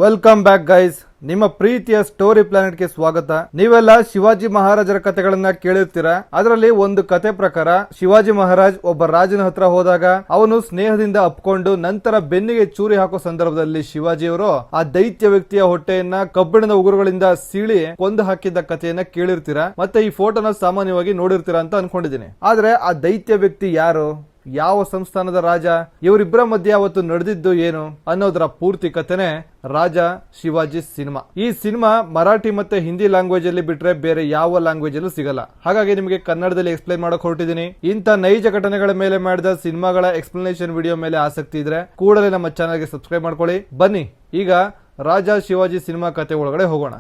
Welcome back guys. ನಿಮ್ಮ ಪ್ರೀತಿಯ story ಪ್ಲಾನೆಟ್ಗೆ ಸ್ವಾಗತ. ನೀವೆಲ್ಲ ಶಿವಾಜಿ ಮಹಾರಾಜರ ಕಥೆಗಳನ್ನ ಕೇಳಿರ್ತೀರಾ. ಅದರಲ್ಲಿ ಒಂದು ಕತೆ ಪ್ರಕಾರ ಶಿವಾಜಿ ಮಹಾರಾಜ್ ಒಬ್ಬ ರಾಜನ ಹತ್ರ ಹೋದಾಗ ಅವನು ಸ್ನೇಹದಿಂದ ಅಪ್ಕೊಂಡು ನಂತರ ಬೆನ್ನಿಗೆ ಚೂರಿ ಹಾಕೋ ಸಂದರ್ಭದಲ್ಲಿ ಶಿವಾಜಿಯವರು ಆ ದೈತ್ಯ ವ್ಯಕ್ತಿಯ ಹೊಟ್ಟೆಯನ್ನ ಕಬ್ಬಿಣದ ಉಗುರುಗಳಿಂದ ಸೀಳಿ ಕೊಂದು ಹಾಕಿದ್ದ ಕಥೆಯನ್ನ ಕೇಳಿರ್ತೀರಾ. ಮತ್ತೆ ಈ ಫೋಟೋನ ಸಾಮಾನ್ಯವಾಗಿ ನೋಡಿರ್ತೀರಾ ಅಂತ ಅನ್ಕೊಂಡಿದ್ದೀನಿ. ಆದ್ರೆ ಆ ದೈತ್ಯ ವ್ಯಕ್ತಿ ಯಾರು, ಯಾವ ಸಂಸ್ಥಾನದ ರಾಜ, ಇವರಿಬ್ಬರ ಮಧ್ಯೆ ಅವತ್ತು ನಡೆದಿದ್ದು ಏನು ಅನ್ನೋದರ ಪೂರ್ತಿ ಕಥೆನೆ ರಾಜ ಶಿವಾಜಿ ಸಿನಿಮಾ. ಈ ಸಿನಿಮಾ ಮರಾಠಿ ಮತ್ತೆ ಹಿಂದಿ ಲ್ಯಾಂಗ್ವೇಜ್ ಅಲ್ಲಿ ಬಿಟ್ರೆ ಬೇರೆ ಯಾವ ಲ್ಯಾಂಗ್ವೇಜ್ ಅಲ್ಲೂ ಸಿಗಲ್ಲ. ಹಾಗಾಗಿ ನಿಮಗೆ ಕನ್ನಡದಲ್ಲಿ ಎಕ್ಸ್ಪ್ಲೈನ್ ಮಾಡಕ್ ಹೊರಟಿದ್ದೀನಿ. ಇಂಥ ನೈಜ ಘಟನೆಗಳ ಮೇಲೆ ಮಾಡಿದ ಸಿನಿಮಾಗಳ ಎಕ್ಸ್ಪ್ಲನೇಷನ್ ವಿಡಿಯೋ ಮೇಲೆ ಆಸಕ್ತಿ ಇದ್ರೆ ಕೂಡಲೇ ನಮ್ಮ ಚಾನಲ್ಗೆ ಸಬ್ಸ್ಕ್ರೈಬ್ ಮಾಡ್ಕೊಳ್ಳಿ. ಬನ್ನಿ ಈಗ ರಾಜ ಶಿವಾಜಿ ಸಿನಿಮಾ ಕತೆ ಒಳಗಡೆ ಹೋಗೋಣ.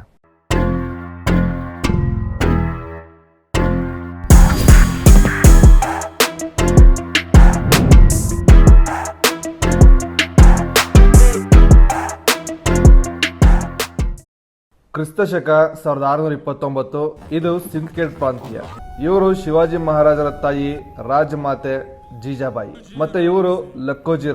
ಕ್ರಿಸ್ತಶಕ 1629. ಇದು ಸಿಂಧ್ ಪ್ರಾಂತ್ಯ. ಇವರು ಶಿವಾಜಿ ಮಹಾರಾಜರ ತಾಯಿ ರಾಜಮಾತೆ ಜೀಜಾಬಾಯಿ ಮತ್ತೆ ಇವರು ಲಕ್ಕೋಜಿ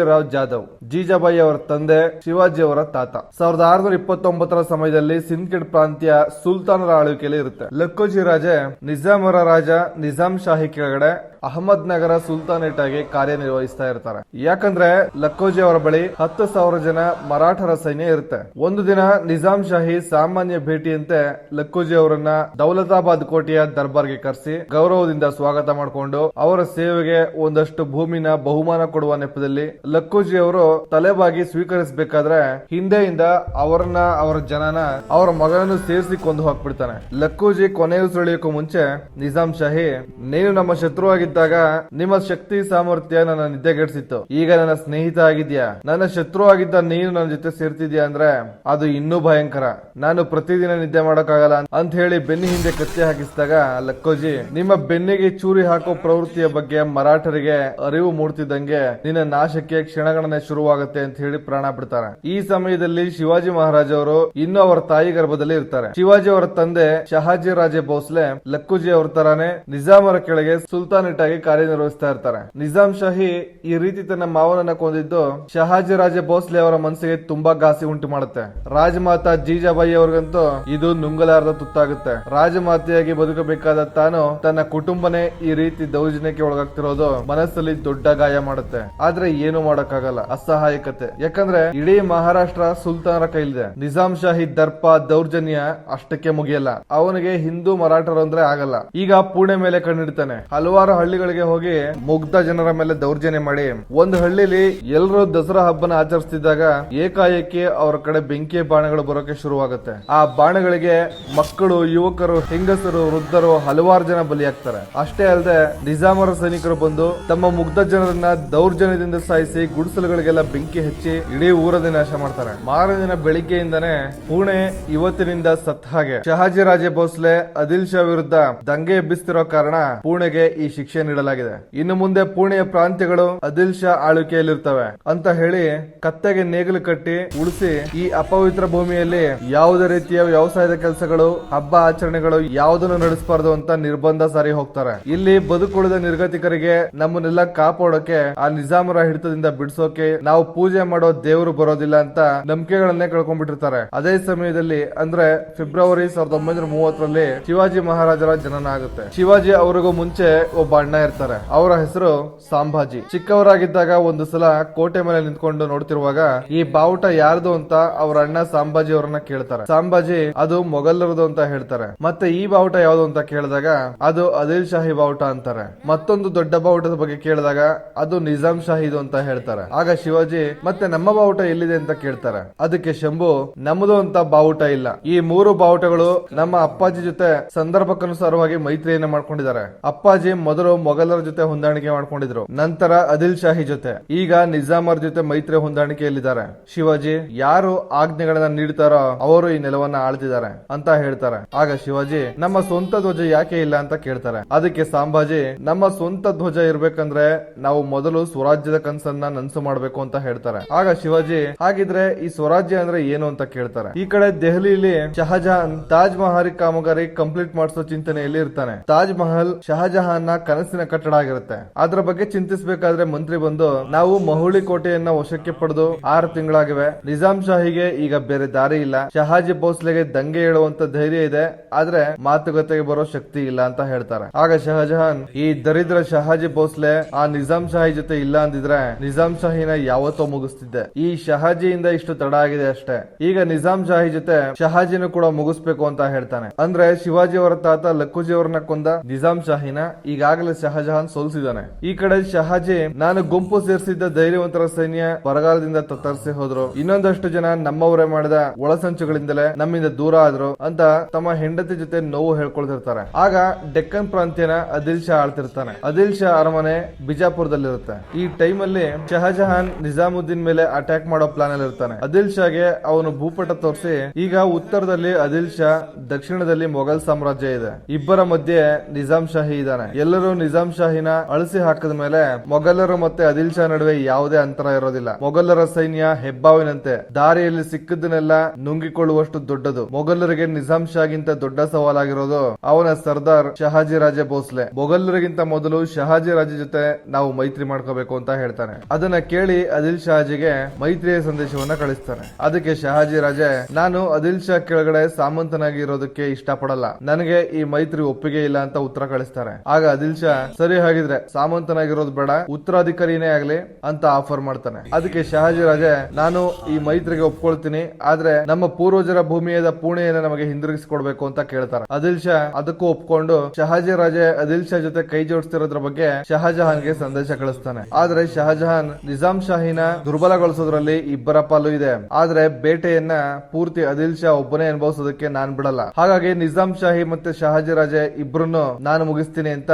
ರಾವ್ ಜಾಧವ್. ಜೀಜಾಬಾಯಿ ಅವರ ತಂದೆ ಶಿವಾಜಿ ಅವರ ತಾತ. 1629 ಸಮಯದಲ್ಲಿ ಸಿಂಧ್ ಪ್ರಾಂತ್ಯ ಸುಲ್ತಾನರ ಆಳ್ವಿಕೆಯಲ್ಲಿ ಇರುತ್ತೆ. ಲಕ್ಕೋಜಿ ರಾಜೆ ನಿಜಾಮರ ರಾಜ ನಿಜಾಂ ಶಾಹಿ ಕೆಳಗಡೆ ಅಹಮದ್ ನಗರ ಸುಲ್ತಾನೇಟ್ ಆಗಿ ಕಾರ್ಯನಿರ್ವಹಿಸ್ತಾ ಇರ್ತಾರೆ. ಯಾಕಂದ್ರೆ ಲಕ್ಕೋಜಿ ಅವರ ಬಳಿ 10,000 ಜನ ಮರಾಠರ ಸೈನ್ಯ ಇರುತ್ತೆ. ಒಂದು ದಿನ ನಿಜಾಂ ಶಾಹಿ ಸಾಮಾನ್ಯ ಭೇಟಿಯಂತೆ ಲಕ್ಕೋಜಿ ಅವರನ್ನ ದೌಲತಾಬಾದ್ ಕೋಟೆಯ ದರ್ಬಾರ್ಗೆ ಕರೆಸಿ ಗೌರವದಿಂದ ಸ್ವಾಗತ ಮಾಡಿಕೊಂಡು ಅವರ ಸೇವೆಗೆ ಒಂದಷ್ಟು ಭೂಮಿನ ಬಹುಮಾನ ಕೊಡುವ ನೆಪದಲ್ಲಿ ಲಕ್ಕೋಜಿ ಅವರು ತಲೆಬಾಗಿ ಸ್ವೀಕರಿಸಬೇಕಾದ್ರೆ ಹಿಂದೆಯಿಂದ ಅವರನ್ನ ಅವರ ಜನನ ಅವರ ಮಗನನ್ನು ಸೇರಿಸಿ ಕೊಂದು ಹಾಕ್ಬಿಡ್ತಾನೆ. ಲಕ್ಕೋಜಿ ಕೊನೆಯುಸಿರೆಳೆಯೋಕೆ ಮುಂಚೆ ನಿಜಾಂ ಶಾಹಿ, ನೀನು ನಮ್ಮ ಶತ್ರುವಾಗಿದ್ದಾಗ ನಿಮ್ಮ ಶಕ್ತಿ ಸಾಮರ್ಥ್ಯ ನನ್ನ ನಿದ್ದೆಗೆಡಿಸಿತ್ತು. ಈಗ ನನ್ನ ಸ್ನೇಹಿತ ಆಗಿದ್ಯಾ, ನನ್ನ ಶತ್ರು ಆಗಿದ್ದ ನೀನು ನನ್ನ ಜೊತೆ ಸೇರ್ತಿದ್ಯಾ ಅಂದ್ರೆ ಅದು ಇನ್ನೂ ಭಯಂಕರ. ನಾನು ಪ್ರತಿದಿನ ನಿದ್ದೆ ಮಾಡೋಕ್ಕಾಗಲ್ಲ ಅಂತ ಹೇಳಿ ಬೆನ್ನಿ ಹಿಂದೆ ಕತ್ತಿ ಹಾಕಿಸಿದಾಗ ಲಕ್ಕೋಜಿ, ನಿಮ್ಮ ಬೆನ್ನಿಗೆ ಚೂರಿ ಹಾಕೋ ಪ್ರವೃತ್ತಿಯ ಬಗ್ಗೆ ಮರಾಠರಿಗೆ ಅರಿವು ಮೂಡ್ತಿದ್ದಂಗೆ ನಿನ್ನ ನಾಶಕ್ಕೆ ಕ್ಷಣಗಣನೆ ಶುರುವಾಗುತ್ತೆ ಅಂತ ಹೇಳಿ ಪ್ರಾಣ ಬಿಡ್ತಾರೆ. ಈ ಸಮಯದಲ್ಲಿ ಶಿವಾಜಿ ಮಹಾರಾಜ್ ಅವರು ಇನ್ನೂ ಅವರ ತಾಯಿ ಗರ್ಭದಲ್ಲಿ ಇರ್ತಾರೆ. ಶಿವಾಜಿ ಅವರ ತಂದೆ ಶಹಾಜಿ ರಾಜೆ ಭೋಸ್ಲೆ ಲಕ್ಕೋಜಿ ಅವರ ತರಾನೇ ನಿಜಾಮರ ಕೆಳಗೆ ಸುಲ್ತಾನೇಟ್ ಆಗಿ ಕಾರ್ಯನಿರ್ವಹಿಸ್ತಾ ಇರ್ತಾರೆ. ನಿಜಾಂ ಶಾಹಿ ಈ ರೀತಿ ತನ್ನ ಮಾವನನ್ನ ಕೊಂದಿದ್ದು ಶಹಾಜಿ ರಾಜೆ ಭೋಸ್ಲೆ ಅವರ ಮನಸ್ಸಿಗೆ ತುಂಬಾ ಘಾಸಿ ಉಂಟು ಮಾಡುತ್ತೆ. ರಾಜಮಾತಾ ಜೀಜಾಬಾಯಿ ಅವ್ರಿಗಂತೂ ಇದು ನುಂಗಲಾರದ ತುತ್ತಾಗುತ್ತೆ. ರಾಜಮಾತೆಯಾಗಿ ಬದುಕಬೇಕಾದ ತಾನು ತನ್ನ ಕುಟುಂಬನೇ ಈ ರೀತಿ ದೌರ್ಜನ್ಯಕ್ಕೆ ಒಳಗಾಗ್ತಿರೋದು ಮನಸ್ಸಲ್ಲಿ ದೊಡ್ಡ ಗಾಯ ಮಾಡುತ್ತೆ. ಆದ್ರೆ ಏನು ಮಾಡಕ್ಕಾಗಲ್ಲ, ಅಸಹಾಯಕತೆ. ಯಾಕಂದ್ರೆ ಇಡೀ ಮಹಾರಾಷ್ಟ್ರ ಸುಲ್ತಾನರ ಕೈಲಿದೆ. ನಿಜಾಂ ಶಾಹಿ ದರ್ಪ ದೌರ್ಜನ್ಯ ಅಷ್ಟಕ್ಕೆ ಮುಗಿಯಲ್ಲ. ಅವನಿಗೆ ಹಿಂದೂ ಮರಾಠರು ಅಂದ್ರೆ ಆಗಲ್ಲ. ಈಗ ಪುಣೆ ಮೇಲೆ ಕಣ್ಣಿಡ್ತಾನೆ. ಹಲವಾರು ಹಳ್ಳಿಗಳಿಗೆ ಹೋಗಿ ಮುಗ್ಧ ಜನರ ಮೇಲೆ ದೌರ್ಜನ್ಯ ಮಾಡಿ ಒಂದು ಹಳ್ಳಿಲಿ ಎಲ್ಲರೂ ದಸರಾ ಹಬ್ಬನ ಆಚರಿಸ್ತಿದ್ದಾಗ ಏಕಾಏಕಿ ಅವರ ಕಡೆ ಬೆಂಕಿಯ ಬಾಣಗಳು ಬರೋಕೆ ಶುರುವಾಗುತ್ತೆ. ಆ ಬಾಣಗಳಿಗೆ ಮಕ್ಕಳು, ಯುವಕರು, ಹೆಂಗಸರು, ವೃದ್ಧರು ಹಲವಾರು ಜನ ಬಲಿಯಾಗ್ತಾರೆ. ಅಷ್ಟೇ ಅಲ್ಲದೆ ನಿಜಾಮರ ಸೈನಿಕರು ಬಂದು ತಮ್ಮ ಮುಗ್ಧ ಜನರನ್ನ ದೌರ್ಜನ್ಯದಿಂದ ಸಾಯಿಸಿ ಗುಡಿಸಲುಗಳಿಗೆಲ್ಲ ಬೆಂಕಿ ಹಚ್ಚಿ ಇಡೀ ಊರದೇ ನಾಶ ಮಾಡ್ತಾರೆ. ಮಾರದಿನ ಬೆಳಿಗ್ಗೆಯಿಂದಾನೇ ಪುಣೆ ಇವತ್ತಿನಿಂದ ಸತ್ ಹಾಗೆ. ಶಹಾಜಿ ರಾಜೆ ಭೋಸ್ಲೆ ಆದಿಲ್ ಶಾ ವಿರುದ್ಧ ದಂಗೆ ಎಬ್ಬಿಸ್ತಿರೋ ಕಾರಣ ಪುಣೆಗೆ ಈ ಶಿಕ್ಷೆ ನೀಡಲಾಗಿದೆ. ಇನ್ನು ಮುಂದೆ ಪುಣೆಯ ಪ್ರಾಂತ್ಯಗಳು ಆದಿಲ್ ಶಾ ಆಳ್ವಿಕೆಯಲ್ಲಿರ್ತವೆ ಅಂತ ಹೇಳಿ ಕತ್ತೆಗೆ ನೇಗಿಲು ಕಟ್ಟಿ ಉಳಿಸಿ ಈ ಅಪವಿತ್ರ ಭೂಮಿಯಲ್ಲಿ ಯಾವುದೇ ರೀತಿಯ ವ್ಯವಸಾಯದ ಕೆಲಸಗಳು, ಹಬ್ಬ ಆಚರಣೆಗಳು ಯಾವುದನ್ನು ನಡೆಸಬಾರದು ಅಂತ ನಿರ್ಬಂಧ ಸಾರಿ ಹೋಗ್ತಾರೆ. ಇಲ್ಲಿ ಬದುಕುಳಿದ ನಿರ್ಗತಿಕರಿಗೆ ನಮ್ಮನ್ನೆಲ್ಲ ಕಾಪಾಡೋಕೆ, ಆ ನಿಜಾಮರ ಹಿಡಿತದಿಂದ ಬಿಡಿಸೋಕೆ ನಾವು ಪೂಜೆ ಮಾಡೋ ದೇವರು ಬರೋದಿಲ್ಲ ಅಂತ ನಂಬಿಕೆಗಳನ್ನೇ ಕಳ್ಕೊಂಡ್ಬಿಟ್ಟಿರ್ತಾರೆ. ಅದೇ ಸಮಯದಲ್ಲಿ ಅಂದ್ರೆ ಫೆಬ್ರವರಿ 1930ರಲ್ಲಿ ಶಿವಾಜಿ ಮಹಾರಾಜರ ಜನನ ಆಗುತ್ತೆ. ಶಿವಾಜಿ ಅವರಿಗೂ ಮುಂಚೆ ಒಬ್ಬ ಅಣ್ಣ ಇರ್ತಾರೆ. ಅವರ ಹೆಸರು ಸಾಂಭಾಜಿ. ಚಿಕ್ಕವರಾಗಿದ್ದಾಗ ಒಂದು ಸಲ ಕೋಟೆ ಮೇಲೆ ನಿಂತ್ಕೊಂಡು ನೋಡ್ತಿರುವಾಗ ಈ ಬಾವುಟ ಯಾರ್ದು ಅಂತ ಅವರ ಅಣ್ಣ ಸಾಂಭಾಜಿ ಅವರನ್ನ ಕೇಳ್ತಾರೆ. ಸಾಂಭಾಜಿ ಅದು ಮೊಘಲರದು ಅಂತ ಹೇಳ್ತಾರೆ. ಮತ್ತೆ ಈ ಬಾವುಟ ಯಾವ್ದು ಅಂತ ಕೇಳಿದಾಗ ಅದು ಆದಿಲ್ ಶಾಹಿ ಬಾವುಟ ಅಂತಾರೆ. ಮತ್ತೊಂದು ದೊಡ್ಡ ಬಾವುಟದ ಬಗ್ಗೆ ಕೇಳಿದಾಗ ಅದು ನಿಜಾಂ ಶಾಹಿದು ಅಂತ ಹೇಳ್ತಾರೆ. ಆಗ ಶಿವಾಜಿ ಮತ್ತೆ ನಮ್ಮ ಬಾವುಟ ಎಲ್ಲಿದೆ ಅಂತ ಕೇಳ್ತಾರೆ. ಅದಕ್ಕೆ ಶಂಭು, ನಮ್ಮದು ಅಂತ ಬಾವುಟ ಇಲ್ಲ. ಈ 3 ಬಾವುಟಗಳು ನಮ್ಮ ಅಪ್ಪಾಜಿ ಜೊತೆ ಸಂದರ್ಭಕ್ಕನುಸಾರವಾಗಿ ಮೈತ್ರಿಯನ್ನ ಮಾಡ್ಕೊಂಡಿದ್ದಾರೆ. ಅಪ್ಪಾಜಿ ಮೊದಲು ಮೊಘಲರ ಜೊತೆ ಹೊಂದಾಣಿಕೆ ಮಾಡ್ಕೊಂಡಿದ್ರು, ನಂತರ ಆದಿಲ್ ಶಾಹಿ ಜೊತೆ, ಈಗ ನಿಜಾಮರ ಜೊತೆ ಮೈತ್ರಿ ಹೊಂದಾಣಿಕೆಯಲ್ಲಿದ್ದಾರೆ. ಶಿವಾಜಿ ಯಾರು ಆಜ್ಞೆಗಳನ್ನ ನೀಡ್ತಾರೋ ಅವರು ಈ ನೆಲವನ್ನ ಆಳ್ತಿದ್ದಾರೆ ಅಂತ ಹೇಳ್ತಾರೆ. ಆಗ ಶಿವಾಜಿ, ನಮ್ಮ ಸ್ವಂತ ಧ್ವಜ ಯಾಕೆ ಇಲ್ಲ ಅಂತ ಕೇಳ್ತಾರೆ. ಅದಕ್ಕೆ ಸಾಂಭಾಜಿ, ನಮ್ಮ ಸ್ವಂತ ಸ್ವಂತ ಧ್ವಜ ಇರ್ಬೇಕಂದ್ರೆ ನಾವು ಮೊದಲು ಸ್ವರಾಜ್ಯದ ಕನಸನ್ನ ನನಸು ಮಾಡ್ಬೇಕು ಅಂತ ಹೇಳ್ತಾರೆ. ಆಗ ಶಿವಾಜಿ ಹಾಗಿದ್ರೆ ಈ ಸ್ವರಾಜ್ಯ ಅಂದ್ರೆ ಏನು ಅಂತ ಕೇಳ್ತಾರೆ. ಈ ಕಡೆ ದೆಹಲಿಯಲ್ಲಿ ಶಹಜಹಾನ್ ತಾಜ್ ಮಹಲ್ ಕಾಮಗಾರಿ ಕಂಪ್ಲೀಟ್ ಮಾಡಿಸೋ ಚಿಂತನೆಯಲ್ಲಿ ಇರ್ತಾನೆ. ತಾಜ್ ಮಹಲ್ ಶಹಜಹಾನ್ ನ ಕನಸಿನ ಕಟ್ಟಡ ಆಗಿರುತ್ತೆ. ಅದ್ರ ಬಗ್ಗೆ ಚಿಂತಿಸಬೇಕಾದ್ರೆ ಮಂತ್ರಿ ಬಂದು, ನಾವು ಮಹುಳಿ ಕೋಟೆಯನ್ನ ವಶಕ್ಕೆ ಪಡೆದು 6 ತಿಂಗಳಾಗಿವೆ. ನಿಜಾಂ ಶಾಹಿಗೆ ಈಗ ಬೇರೆ ದಾರಿ ಇಲ್ಲ. ಶಹಾಜಿ ಭೋಸ್ಲೆಗೆ ದಂಗೆ ಹೇಳುವಂತ ಧೈರ್ಯ ಇದೆ, ಆದ್ರೆ ಮಾತುಕತೆಗೆ ಬರೋ ಶಕ್ತಿ ಇಲ್ಲ ಅಂತ ಹೇಳ್ತಾರೆ. ಆಗ ಶಹಜಹಾನ್, ಈ ದರಿದ್ರ ಶಹಾಜಿ ಭೋಸ್ಲೆ ಆ ನಿಜಾಂ ಶಾಹಿ ಜೊತೆ ಇಲ್ಲ ಅಂದಿದ್ರೆ ನಿಜಾಂ ಶಾಹಿನ ಯಾವತ್ತೋ ಮುಗಿಸ್ತಿದ್ದೆ. ಈ ಶಹಾಜಿಯಿಂದ ಇಷ್ಟು ತಡ ಆಗಿದೆ ಅಷ್ಟೇ. ಈಗ ನಿಜಾಂ ಶಾಹಿ ಜೊತೆ ಶಹಾಜಿನೂ ಕೂಡ ಮುಗಿಸ್ಬೇಕು ಅಂತ ಹೇಳ್ತಾನೆ. ಅಂದ್ರೆ ಶಿವಾಜಿ ಅವರ ತಾತ ಲಕ್ಕುಜಿ ಅವರನ್ನ ಕೊಂದ ನಿಜಾಂ ಶಾಹಿನ ಈಗಾಗಲೇ ಶಹಜಹಾನ್ ಸೋಲಿಸಿದಾನೆ. ಈ ಕಡೆ ಶಹಾಜಿ, ನಾನು ಗುಂಪು ಸೇರಿಸಿದ್ದ ಧೈರ್ಯವಂತರ ಸೈನ್ಯ ಬರಗಾಲದಿಂದ ತತ್ತರಿಸಿ ಹೋದ್ರು, ಇನ್ನೊಂದಷ್ಟು ಜನ ನಮ್ಮವರೇ ಮಾಡಿದ ಒಳಸಂಚುಗಳಿಂದಲೇ ನಮ್ಮಿಂದ ದೂರ ಆದ್ರು ಅಂತ ತಮ್ಮ ಹೆಂಡತಿ ಜೊತೆ ನೋವು ಹೇಳ್ಕೊಳ್ತಿರ್ತಾರೆ. ಆಗ ಡೆಕ್ಕನ್ ಪ್ರಾಂತ್ಯನ ಆದಿಲ್ ಶಾ ಆಳ್ತಿರ್ತಾನೆ. ಆದಿಲ್ ಶಾ ಅರಮನೆ ಬಿಜಾಪುರದಲ್ಲಿರುತ್ತೆ. ಈ ಟೈಮ್ ಅಲ್ಲಿ ಶಹಜಹಾನ್ ನಿಜಾಮುದ್ದೀನ್ ಮೇಲೆ ಅಟ್ಯಾಕ್ ಮಾಡೋ ಪ್ಲಾನ್ ಅಲ್ಲಿ ಇರ್ತಾನೆ. ಆದಿಲ್ ಶಾಗೆ ಅವನು ಭೂಪಟ ತೋರಿಸಿ, ಈಗ ಉತ್ತರದಲ್ಲಿ ಆದಿಲ್ ಶಾ, ದಕ್ಷಿಣದಲ್ಲಿ ಮೊಘಲ್ ಸಾಮ್ರಾಜ್ಯ ಇದೆ, ಇಬ್ಬರ ಮಧ್ಯೆ ನಿಜಾಂ ಶಾಹಿ ಇದ್ದಾನೆ. ಎಲ್ಲರೂ ನಿಜಾಂ ಶಾಹಿನ ಅಳಿಸಿ ಹಾಕಿದ ಮೇಲೆ ಮೊಘಲರು ಮತ್ತೆ ಆದಿಲ್ ಶಾ ನಡುವೆ ಯಾವುದೇ ಅಂತರ ಇರೋದಿಲ್ಲ. ಮೊಘಲರ ಸೈನ್ಯ ಹೆಬ್ಬಾವಿನಂತೆ ದಾರಿಯಲ್ಲಿ ಸಿಕ್ಕಿದ್ದನ್ನೆಲ್ಲ ನುಂಗಿಕೊಳ್ಳುವಷ್ಟು ದೊಡ್ಡದು. ಮೊಘಲರಿಗೆ ನಿಜಾಂ ಶಾಗಿಂತ ದೊಡ್ಡ ಸವಾಲಾಗಿರೋದು ಅವನ ಸರ್ದಾರ್ ಶಹಾಜಿ ರಾಜೆ ಭೋಸ್ಲೆ. ಮೊಘಲರಿಗಿಂತ ಮೊದಲು ಶಹಾಜಿ ರಾಜೆ ಜೊತೆ ನಾವು ಮೈತ್ರಿ ಮಾಡ್ಕೋಬೇಕು ಅಂತ ಹೇಳ್ತಾನೆ. ಅದನ್ನ ಕೇಳಿ ಆದಿಲ್ ಶಹಾಜಿಗೆ ಮೈತ್ರಿಯ ಸಂದೇಶವನ್ನ ಕಳಿಸ್ತಾನೆ. ಅದಕ್ಕೆ ಶಹಾಜಿ ರಾಜೆ, ನಾನು ಆದಿಲ್ ಶಾ ಕೆಳಗಡೆ ಸಾಮಂತನಾಗಿ ಇರೋದಕ್ಕೆ ಇಷ್ಟಪಡಲ್ಲ, ನನಗೆ ಈ ಮೈತ್ರಿ ಒಪ್ಪಿಗೆ ಇಲ್ಲ ಅಂತ ಉತ್ತರ ಕಳಿಸ್ತಾರೆ. ಆಗ ಆದಿಲ್ ಶಾ, ಸರಿ ಹಾಗಿದ್ರೆ ಸಾಮಂತನಾಗಿರೋದು ಬೇಡ, ಉತ್ತರಾಧಿಕಾರಿನೇ ಆಗ್ಲಿ ಅಂತ ಆಫರ್ ಮಾಡ್ತಾನೆ. ಅದಕ್ಕೆ ಶಹಾಜಿ ರಾಜೆ, ನಾನು ಈ ಮೈತ್ರಿಗೆ ಒಪ್ಕೊಳ್ತೀನಿ, ಆದ್ರೆ ನಮ್ಮ ಪೂರ್ವಜರ ಭೂಮಿಯಾದ ಪುಣೆಯನ್ನು ನಮಗೆ ಹಿಂದಿರುಗಿಸಿಕೊಡ್ಬೇಕು ಅಂತ ಕೇಳ್ತಾರೆ. ಆದಿಲ್ ಶಾ ಅದಕ್ಕೂ ಒಪ್ಕೊಂಡು ಶಹಾಜಿ ರಾಜೆ ಆದಿಲ್ ಶಾ ಜೊತೆ ಕೈ ಜೋಡಿಸ್ತಿರೋದ್ರ ಬಗ್ಗೆ ಶಹಜಹಾನ್ಗೆ ಸಂದೇಶ ಕಳಿಸ್ತಾನೆ. ಆದ್ರೆ ಶಹಜಹಾನ್, ನಿಜಾಂ ಶಾಹಿನ ದುರ್ಬಲಗೊಳಿಸೋದ್ರಲ್ಲಿ ಇಬ್ಬರ ಪಾಲು ಇದೆ, ಆದ್ರೆ ಬೇಟೆಯನ್ನ ಪೂರ್ತಿ ಆದಿಲ್ ಶಾ ಒಬ್ಬನೇ ಅನುಭವಿಸೋದಕ್ಕೆ ನಾನ್ ಬಿಡಲ್ಲ. ಹಾಗಾಗಿ ನಿಜಾಂ ಶಾಹಿ ಮತ್ತೆ ಶಹಾಜಿ ರಾಜೆ ಇಬ್ರನ್ನು ನಾನು ಮುಗಿಸ್ತೀನಿ ಅಂತ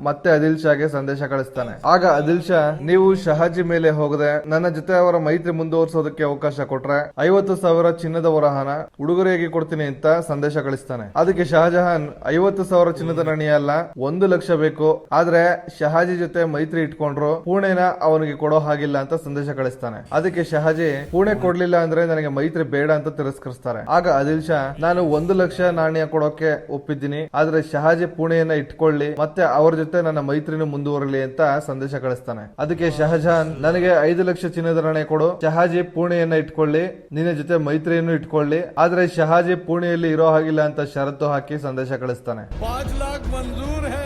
ಮತ್ತೆ ಆದಿಲ್ ಶಾಗೆ ಸಂದೇಶ ಕಳಿಸ್ತಾನೆ. ಆಗ ಆದಿಲ್ ಶಾ, ನೀವು ಶಹಾಜಿ ಮೇಲೆ ಹೋಗದೆ ನನ್ನ ಜೊತೆ ಅವರ ಮೈತ್ರಿ ಮುಂದುವರಿಸೋದಕ್ಕೆ ಅವಕಾಶ ಕೊಟ್ರೆ 50,000 ಚಿನ್ನದ ವರಹನ ಉಡುಗೊರೆಯಾಗಿ ಕೊಡ್ತೀನಿ ಅಂತ ಸಂದೇಶ ಕಳಿಸ್ತಾನೆ. ಅದಕ್ಕೆ ಶಹಜಹಾನ್, 50,000 ಚಿನ್ನದ ನಾಣ್ಯ ಅಲ್ಲ, 1 ಲಕ್ಷ ಬೇಕು, ಆದ್ರೆ ಶಹಾಜಿ ಜೊತೆ ಮೈತ್ರಿ ಇಟ್ಕೊಂಡ್ರು ಪುಣೆನ ಅವನಿಗೆ ಕೊಡೋ ಹಾಗಿಲ್ಲ ಅಂತ ಸಂದೇಶ ಕಳಿಸ್ತಾನೆ. ಅದಕ್ಕೆ ಶಹಾಜಿ, ಪುಣೆ ಕೊಡ್ಲಿಲ್ಲ ಅಂದ್ರೆ ನನಗೆ ಮೈತ್ರಿ ಬೇಡ ಅಂತ ತಿರಸ್ಕರಿಸ್ತಾರೆ. ಆಗ ಆದಿಲ್ ಶಾ, ನಾನು 1 ಲಕ್ಷ ನಾಣ್ಯ ಕೊಡೋಕೆ ಒಪ್ಪಿದ್ದೀನಿ, ಆದ್ರೆ ಶಹಾಜಿ ಪುಣೆಯನ್ನ ಇಟ್ಕೊಳ್ಳಿ ಮತ್ತೆ ಅವ್ರ ಜೊತೆ ನನ್ನ ಮೈತ್ರಿನ ಮುಂದುವರಲಿ ಅಂತ ಸಂದೇಶ ಕಳಿಸ್ತಾನೆ. ಅದಕ್ಕೆ ಶಹಜಹಾನ್, ನನಗೆ 5 ಲಕ್ಷ ಚಿನ್ನದ ನಾಣ್ಯ ಕೊಡು, ಶಹಾಜಿ ಪುಣೆಯನ್ನ ಇಟ್ಕೊಳ್ಳಿ, ನಿನ್ನ ಜೊತೆ ಮೈತ್ರಿಯನ್ನು ಇಟ್ಕೊಳ್ಳಿ, ಆದ್ರೆ ಶಹಾಜಿ ಪುಣೆಯಲ್ಲಿ ಇರೋ ಹಾಗಿಲ್ಲ ಅಂತ ಷರತ್ತು ಹಾಕಿ ಸಂದೇಶ ಕಳಿಸ್ತಾನೆ. 5 लाख मंजूर है.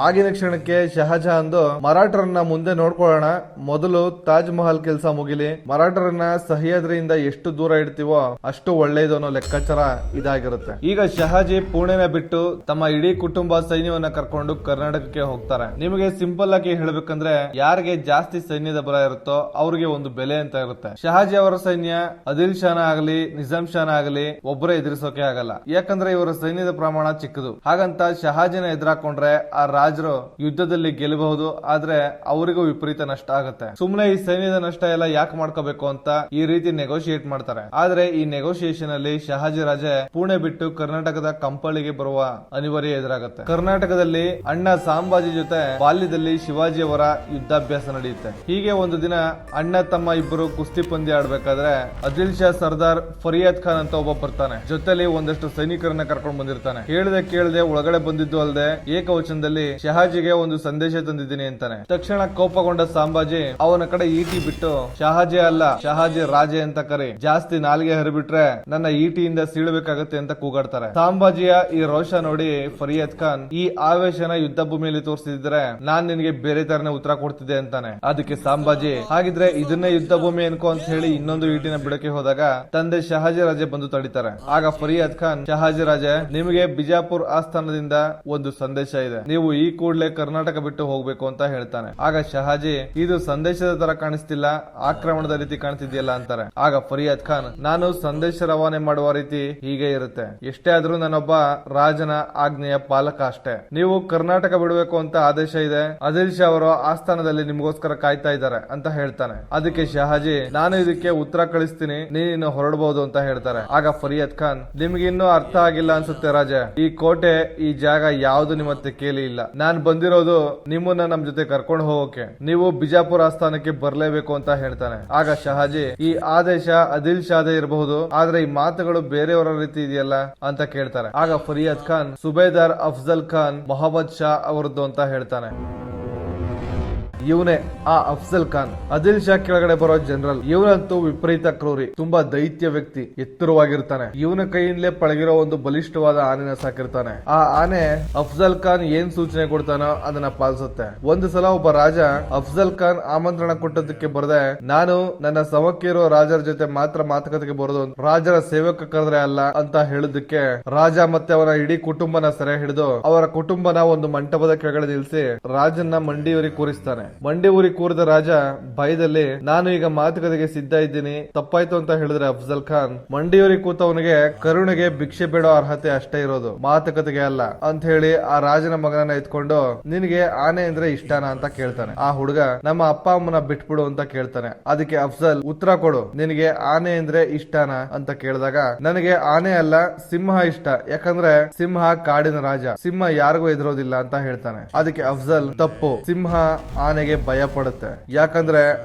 ಆಗಿನ ಕ್ಷಣಕ್ಕೆ ಶಹಜಹಾನ್ದು, ಮರಾಠರನ್ನ ಮುಂದೆ ನೋಡ್ಕೊಳ್ಳೋಣ, ಮೊದಲು ತಾಜ್ ಮಹಲ್ ಕೆಲಸ ಮುಗಿಲಿ, ಮರಾಠರನ್ನ ಸಹ್ಯಾದ್ರಿಯಿಂದ ಎಷ್ಟು ದೂರ ಇಡ್ತೀವೋ ಅಷ್ಟು ಒಳ್ಳೇದು ಅನ್ನೋ ಲೆಕ್ಕಾಚಾರ ಇದಾಗಿರುತ್ತೆ. ಈಗ ಶಹಾಜಿ ಪುಣೆನ ಬಿಟ್ಟು ತಮ್ಮ ಇಡೀ ಕುಟುಂಬ ಸೈನ್ಯವನ್ನ ಕರ್ಕೊಂಡು ಕರ್ನಾಟಕಕ್ಕೆ ಹೋಗ್ತಾರೆ. ನಿಮಗೆ ಸಿಂಪಲ್ ಆಗಿ ಹೇಳ್ಬೇಕಂದ್ರೆ, ಯಾರಿಗೆ ಜಾಸ್ತಿ ಸೈನ್ಯದ ಬಲ ಇರುತ್ತೋ ಅವ್ರಿಗೆ ಒಂದು ಬೆಲೆ ಅಂತ ಇರುತ್ತೆ. ಶಹಾಜಿ ಅವರ ಸೈನ್ಯ ಆದಿಲ್ ಶಾನ ಆಗಲಿ ನಿಜಾಂ ಶಾನ ಆಗಲಿ ಒಬ್ಬರೇ ಎದುರಿಸೋಕೆ ಆಗಲ್ಲ, ಯಾಕಂದ್ರೆ ಇವರ ಸೈನ್ಯದ ಪ್ರಮಾಣ ಚಿಕ್ಕದು. ಹಾಗಂತ ಶಹಾಜಿನ ಎದುರಾಕೊಂಡ್ರೆ ಆ ರಾಜರು ಯುದ್ಧದಲ್ಲಿ ಗೆಲ್ಲಬಹುದು, ಆದ್ರೆ ಅವರಿಗೂ ವಿಪರೀತ ನಷ್ಟ ಆಗುತ್ತೆ. ಸುಮ್ನೆ ಈ ಸೈನ್ಯದ ನಷ್ಟ ಎಲ್ಲ ಯಾಕೆ ಮಾಡ್ಕೋಬೇಕು ಅಂತ ಈ ರೀತಿ ನೆಗೋಷಿಯೇಟ್ ಮಾಡ್ತಾರೆ. ಆದ್ರೆ ಈ ನೆಗೋಷಿಯೇಷನ್ ಅಲ್ಲಿ ಶಹಾಜಿ ರಾಜೆ ಪುಣೆ ಬಿಟ್ಟು ಕರ್ನಾಟಕದ ಕಂಪಳಿಗೆ ಬರುವ ಅನಿವಾರ್ಯ ಎದುರಾಗುತ್ತೆ. ಕರ್ನಾಟಕದಲ್ಲಿ ಅಣ್ಣ ಸಾಂಬಾಜಿ ಜೊತೆ ಬಾಲ್ಯದಲ್ಲಿ ಶಿವಾಜಿ ಅವರ ಯುದ್ಧಾಭ್ಯಾಸ ನಡೆಯುತ್ತೆ. ಹೀಗೆ ಒಂದು ದಿನ ಅಣ್ಣ ತಮ್ಮ ಇಬ್ಬರು ಕುಸ್ತಿ ಪಂದ್ಯ ಆಡ್ಬೇಕಾದ್ರೆ ಆದಿಲ್ ಶಾ ಸರ್ದಾರ್ ಫರಿಯಾದ್ ಖಾನ್ ಅಂತ ಒಬ್ಬ ಬರ್ತಾನೆ. ಜೊತೆಲಿ ಒಂದಷ್ಟು ಸೈನಿಕರನ್ನ ಕರ್ಕೊಂಡು ಬಂದಿರ್ತಾನೆ. ಹೇಳ್ದೆ ಕೇಳದೆ ಒಳಗಡೆ ಬಂದಿದ್ದು ಅಲ್ಲದೆ ಏಕವಚನದಲ್ಲಿ ಶಹಾಜಿಗೆ ಒಂದು ಸಂದೇಶ ತಂದಿದ್ದೀನಿ ಅಂತಾನೆ. ತಕ್ಷಣ ಕೋಪಗೊಂಡ ಸಾಂಬಾಜಿ ಅವನ ಕಡೆ ಈಟಿ ಬಿಟ್ಟು, ಶಹಾಜಿ ಅಲ್ಲ ಶಹಾಜಿ ರಾಜೆ ಅಂತ ಕರಿ, ಜಾಸ್ತಿ ನಾಲ್ಗೆ ಹರಿಬಿಟ್ರೆ ನನ್ನ ಈಟಿಯಿಂದ ಸೀಳಬೇಕಾಗತ್ತೆ ಅಂತ ಕೂಗಾಡ್ತಾರೆ. ಸಾಂಬಾಜಿಯ ಈ ರೋಷ ನೋಡಿ ಫರಿಯಾದ್ ಖಾನ್, ಈ ಆವೇಶನ ಯುದ್ಧ ಭೂಮಿಯಲ್ಲಿ ತೋರಿಸಿದ್ರೆ ನಾನ್ ನಿನಗೆ ಬೇರೆ ತರನೇ ಉತ್ತರ ಕೊಡ್ತಿದ್ದೆ ಅಂತಾನೆ. ಅದಕ್ಕೆ ಸಾಂಬಾಜಿ, ಹಾಗಿದ್ರೆ ಇದನ್ನೇ ಯುದ್ಧ ಭೂಮಿ ಅನ್ಕೋ ಅಂತ ಹೇಳಿ ಇನ್ನೊಂದು ಈಟಿನ ಬಿಡಕ್ಕೆ ಹೋದಾಗ ತಂದೆ ಶಹಾಜಿ ರಾಜೆ ಬಂದು ತಡಿತಾರೆ. ಆಗ ಫರಿಯಾದ್ ಖಾನ್, ಶಹಾಜಿ ರಾಜೆ, ನಿಮಗೆ ಬಿಜಾಪುರ್ ಆಸ್ಥಾನದಿಂದ ಒಂದು ಸಂದೇಶ ಇದೆ, ನೀವು ಈ ಕೂಡಲೇ ಕರ್ನಾಟಕ ಬಿಟ್ಟು ಹೋಗ್ಬೇಕು ಅಂತ ಹೇಳ್ತಾನೆ. ಆಗ ಶಹಾಜಿ, ಇದು ಸಂದೇಶದ ತರ ಕಾಣಿಸ್ತಿಲ್ಲ, ಆಕ್ರಮಣದ ರೀತಿ ಕಾಣ್ತಿದ್ಯಲ್ಲ ಅಂತಾರೆ. ಆಗ ಫರಿಯಾದ್ ಖಾನ್, ನಾನು ಸಂದೇಶ ರವಾನೆ ಮಾಡುವ ರೀತಿ ಹೀಗೆ ಇರುತ್ತೆ, ಎಷ್ಟೇ ಆದ್ರೂ ನಾನೊಬ್ಬ ರಾಜನ ಆಜ್ಞೆಯ ಪಾಲಕ ಅಷ್ಟೇ. ನೀವು ಕರ್ನಾಟಕ ಬಿಡಬೇಕು ಅಂತ ಆದೇಶ ಇದೆ, ಆದಿಲ್ ಶಾ ಅವರು ಆಸ್ಥಾನದಲ್ಲಿ ನಿಮಗೋಸ್ಕರ ಕಾಯ್ತಾ ಇದ್ದಾರೆ ಅಂತ ಹೇಳ್ತಾನೆ. ಅದಕ್ಕೆ ಶಹಾಜಿ, ನಾನು ಇದಕ್ಕೆ ಉತ್ತರ ಕಳಿಸ್ತೀನಿ, ನೀನು ಹೊರಡಬಹುದು ಅಂತ ಹೇಳ್ತಾರೆ. ಆಗ ಫರಿಯಾದ್ ಖಾನ್, ನಿಮ್ಗೆ ಇನ್ನೂ ಅರ್ಥ ಆಗಿಲ್ಲ ಅನ್ಸುತ್ತೆ ರಾಜ, ಈ ಕೋಟೆ ಈ ಜಾಗ ಯಾವ್ದು ನಿಮ್ಮ ತೆಕ್ಕೆಯಲ್ಲಿ ಇಲ್ಲ, ನಾನ್ ಬಂದಿರೋದು ನಿಮ್ಮನ್ನ ನಮ್ ಜೊತೆ ಕರ್ಕೊಂಡು ಹೋಗೋಕೆ, ನೀವು ಬಿಜಾಪುರ ಆಸ್ಥಾನಕ್ಕೆ ಬರ್ಲೇಬೇಕು ಅಂತ ಹೇಳ್ತಾನೆ. ಆಗ ಶಹಾಜಿ, ಈ ಆದೇಶ ಆದಿಲ್ ಶಾದೇ ಇರಬಹುದು, ಆದ್ರೆ ಈ ಮಾತುಗಳು ಬೇರೆಯವರ ರೀತಿ ಇದೆಯಲ್ಲ ಅಂತ ಕೇಳ್ತಾರೆ. ಆಗ ಫರಿಯಾದ್ ಖಾನ್ ಸುಬೇದಾರ್ ಅಫ್ಜಲ್ ಖಾನ್ ಮೊಹಮ್ಮದ್ ಶಾ ಅವರದ್ದು ಅಂತ ಹೇಳ್ತಾನೆ. ಇವನೇ ಆ ಅಫ್ಜಲ್ ಖಾನ್, ಆದಿಲ್ ಶಾ ಕೆಳಗಡೆ ಬರೋ ಜನರಲ್. ಇವನಂತೂ ವಿಪರೀತ ಕ್ರೂರಿ, ತುಂಬಾ ದೈತ್ಯ ವ್ಯಕ್ತಿ, ಎತ್ತರವಾಗಿರ್ತಾನೆ. ಇವನ ಕೈಯಿಂದಲೇ ಪಳಗಿರೋ ಒಂದು ಬಲಿಷ್ಠವಾದ ಆನೆನ ಸಾಕಿರ್ತಾನೆ. ಆ ಆನೆ ಅಫ್ಜಲ್ ಖಾನ್ ಏನ್ ಸೂಚನೆ ಕೊಡ್ತಾನೋ ಅದನ್ನ ಪಾಲಿಸುತ್ತೆ. ಒಂದು ಸಲ ಒಬ್ಬ ರಾಜ ಅಫ್ಜಲ್ ಖಾನ್ ಆಮಂತ್ರಣ ಕೊಟ್ಟದಕ್ಕೆ ಬರದೆ, ನಾನು ನನ್ನ ಸಮಕ್ಕೆ ಇರೋ ರಾಜರ ಜೊತೆ ಮಾತ್ರ ಮಾತುಕತೆಗೆ ಬರೋದು, ರಾಜರ ಸೇವಕ ಕರೆದ್ರೆ ಅಲ್ಲ ಅಂತ ಹೇಳೋದಕ್ಕೆ ರಾಜ ಮತ್ತೆ ಅವರ ಇಡೀ ಕುಟುಂಬನ ಸೆರೆ ಹಿಡಿದು ಅವರ ಕುಟುಂಬನ ಒಂದು ಮಂಟಪದ ಕೆಳಗಡೆ ನಿಲ್ಲಿಸಿ ರಾಜನ್ನ ಮಂಡಿಯೂರಿ ಕೂರಿಸ್ತಾನೆ. ಮಂಡಿ ಊರಿ ಕೂರಿದ ರಾಜ ಭಯದಲ್ಲಿ, ನಾನು ಈಗ ಮಾತುಕತೆಗೆ ಸಿದ್ಧ ಇದ್ದೀನಿ, ತಪ್ಪಾಯ್ತು ಅಂತ ಹೇಳಿದ್ರೆ ಅಫ್ಜಲ್ ಖಾನ್ ಮಂಡಿಯೂರಿ ಕೂತವನಿಗೆ ಕರುಣೆಗೆ ಭಿಕ್ಷೆ ಬೇಡೋ ಅರ್ಹತೆ ಅಷ್ಟೇ ಇರೋದು, ಮಾತುಕತೆಗೆ ಅಲ್ಲ ಅಂತ ಹೇಳಿ ಆ ರಾಜನ ಮಗನನ್ನ ಎತ್ಕೊಂಡು, ನಿನಗೆ ಆನೆ ಅಂದ್ರೆ ಇಷ್ಟನಾ ಅಂತ ಕೇಳ್ತಾನೆ. ಆ ಹುಡುಗ, ನಮ್ಮ ಅಪ್ಪ ಅಮ್ಮನ ಬಿಟ್ಬಿಡು ಅಂತ ಕೇಳ್ತಾನೆ. ಅದಕ್ಕೆ ಅಫ್ಜಲ್, ಉತ್ತರ ಕೊಡು, ನಿನಗೆ ಆನೆ ಅಂದ್ರೆ ಇಷ್ಟನಾ ಅಂತ ಕೇಳಿದಾಗ, ನನಗೆ ಆನೆ ಅಲ್ಲ ಸಿಂಹ ಇಷ್ಟ, ಯಾಕಂದ್ರೆ ಸಿಂಹ ಕಾಡಿನ ರಾಜ, ಸಿಂಹ ಯಾರಿಗೂ ಎದುರೋದಿಲ್ಲ ಅಂತ ಹೇಳ್ತಾನೆ. ಅದಕ್ಕೆ ಅಫ್ಜಲ್, ತಪ್ಪು, ಸಿಂಹ ಆನೆಗೆ ಭಯ ಪಡುತ್ತೆ, ಯಾಕಂದ್ರೆ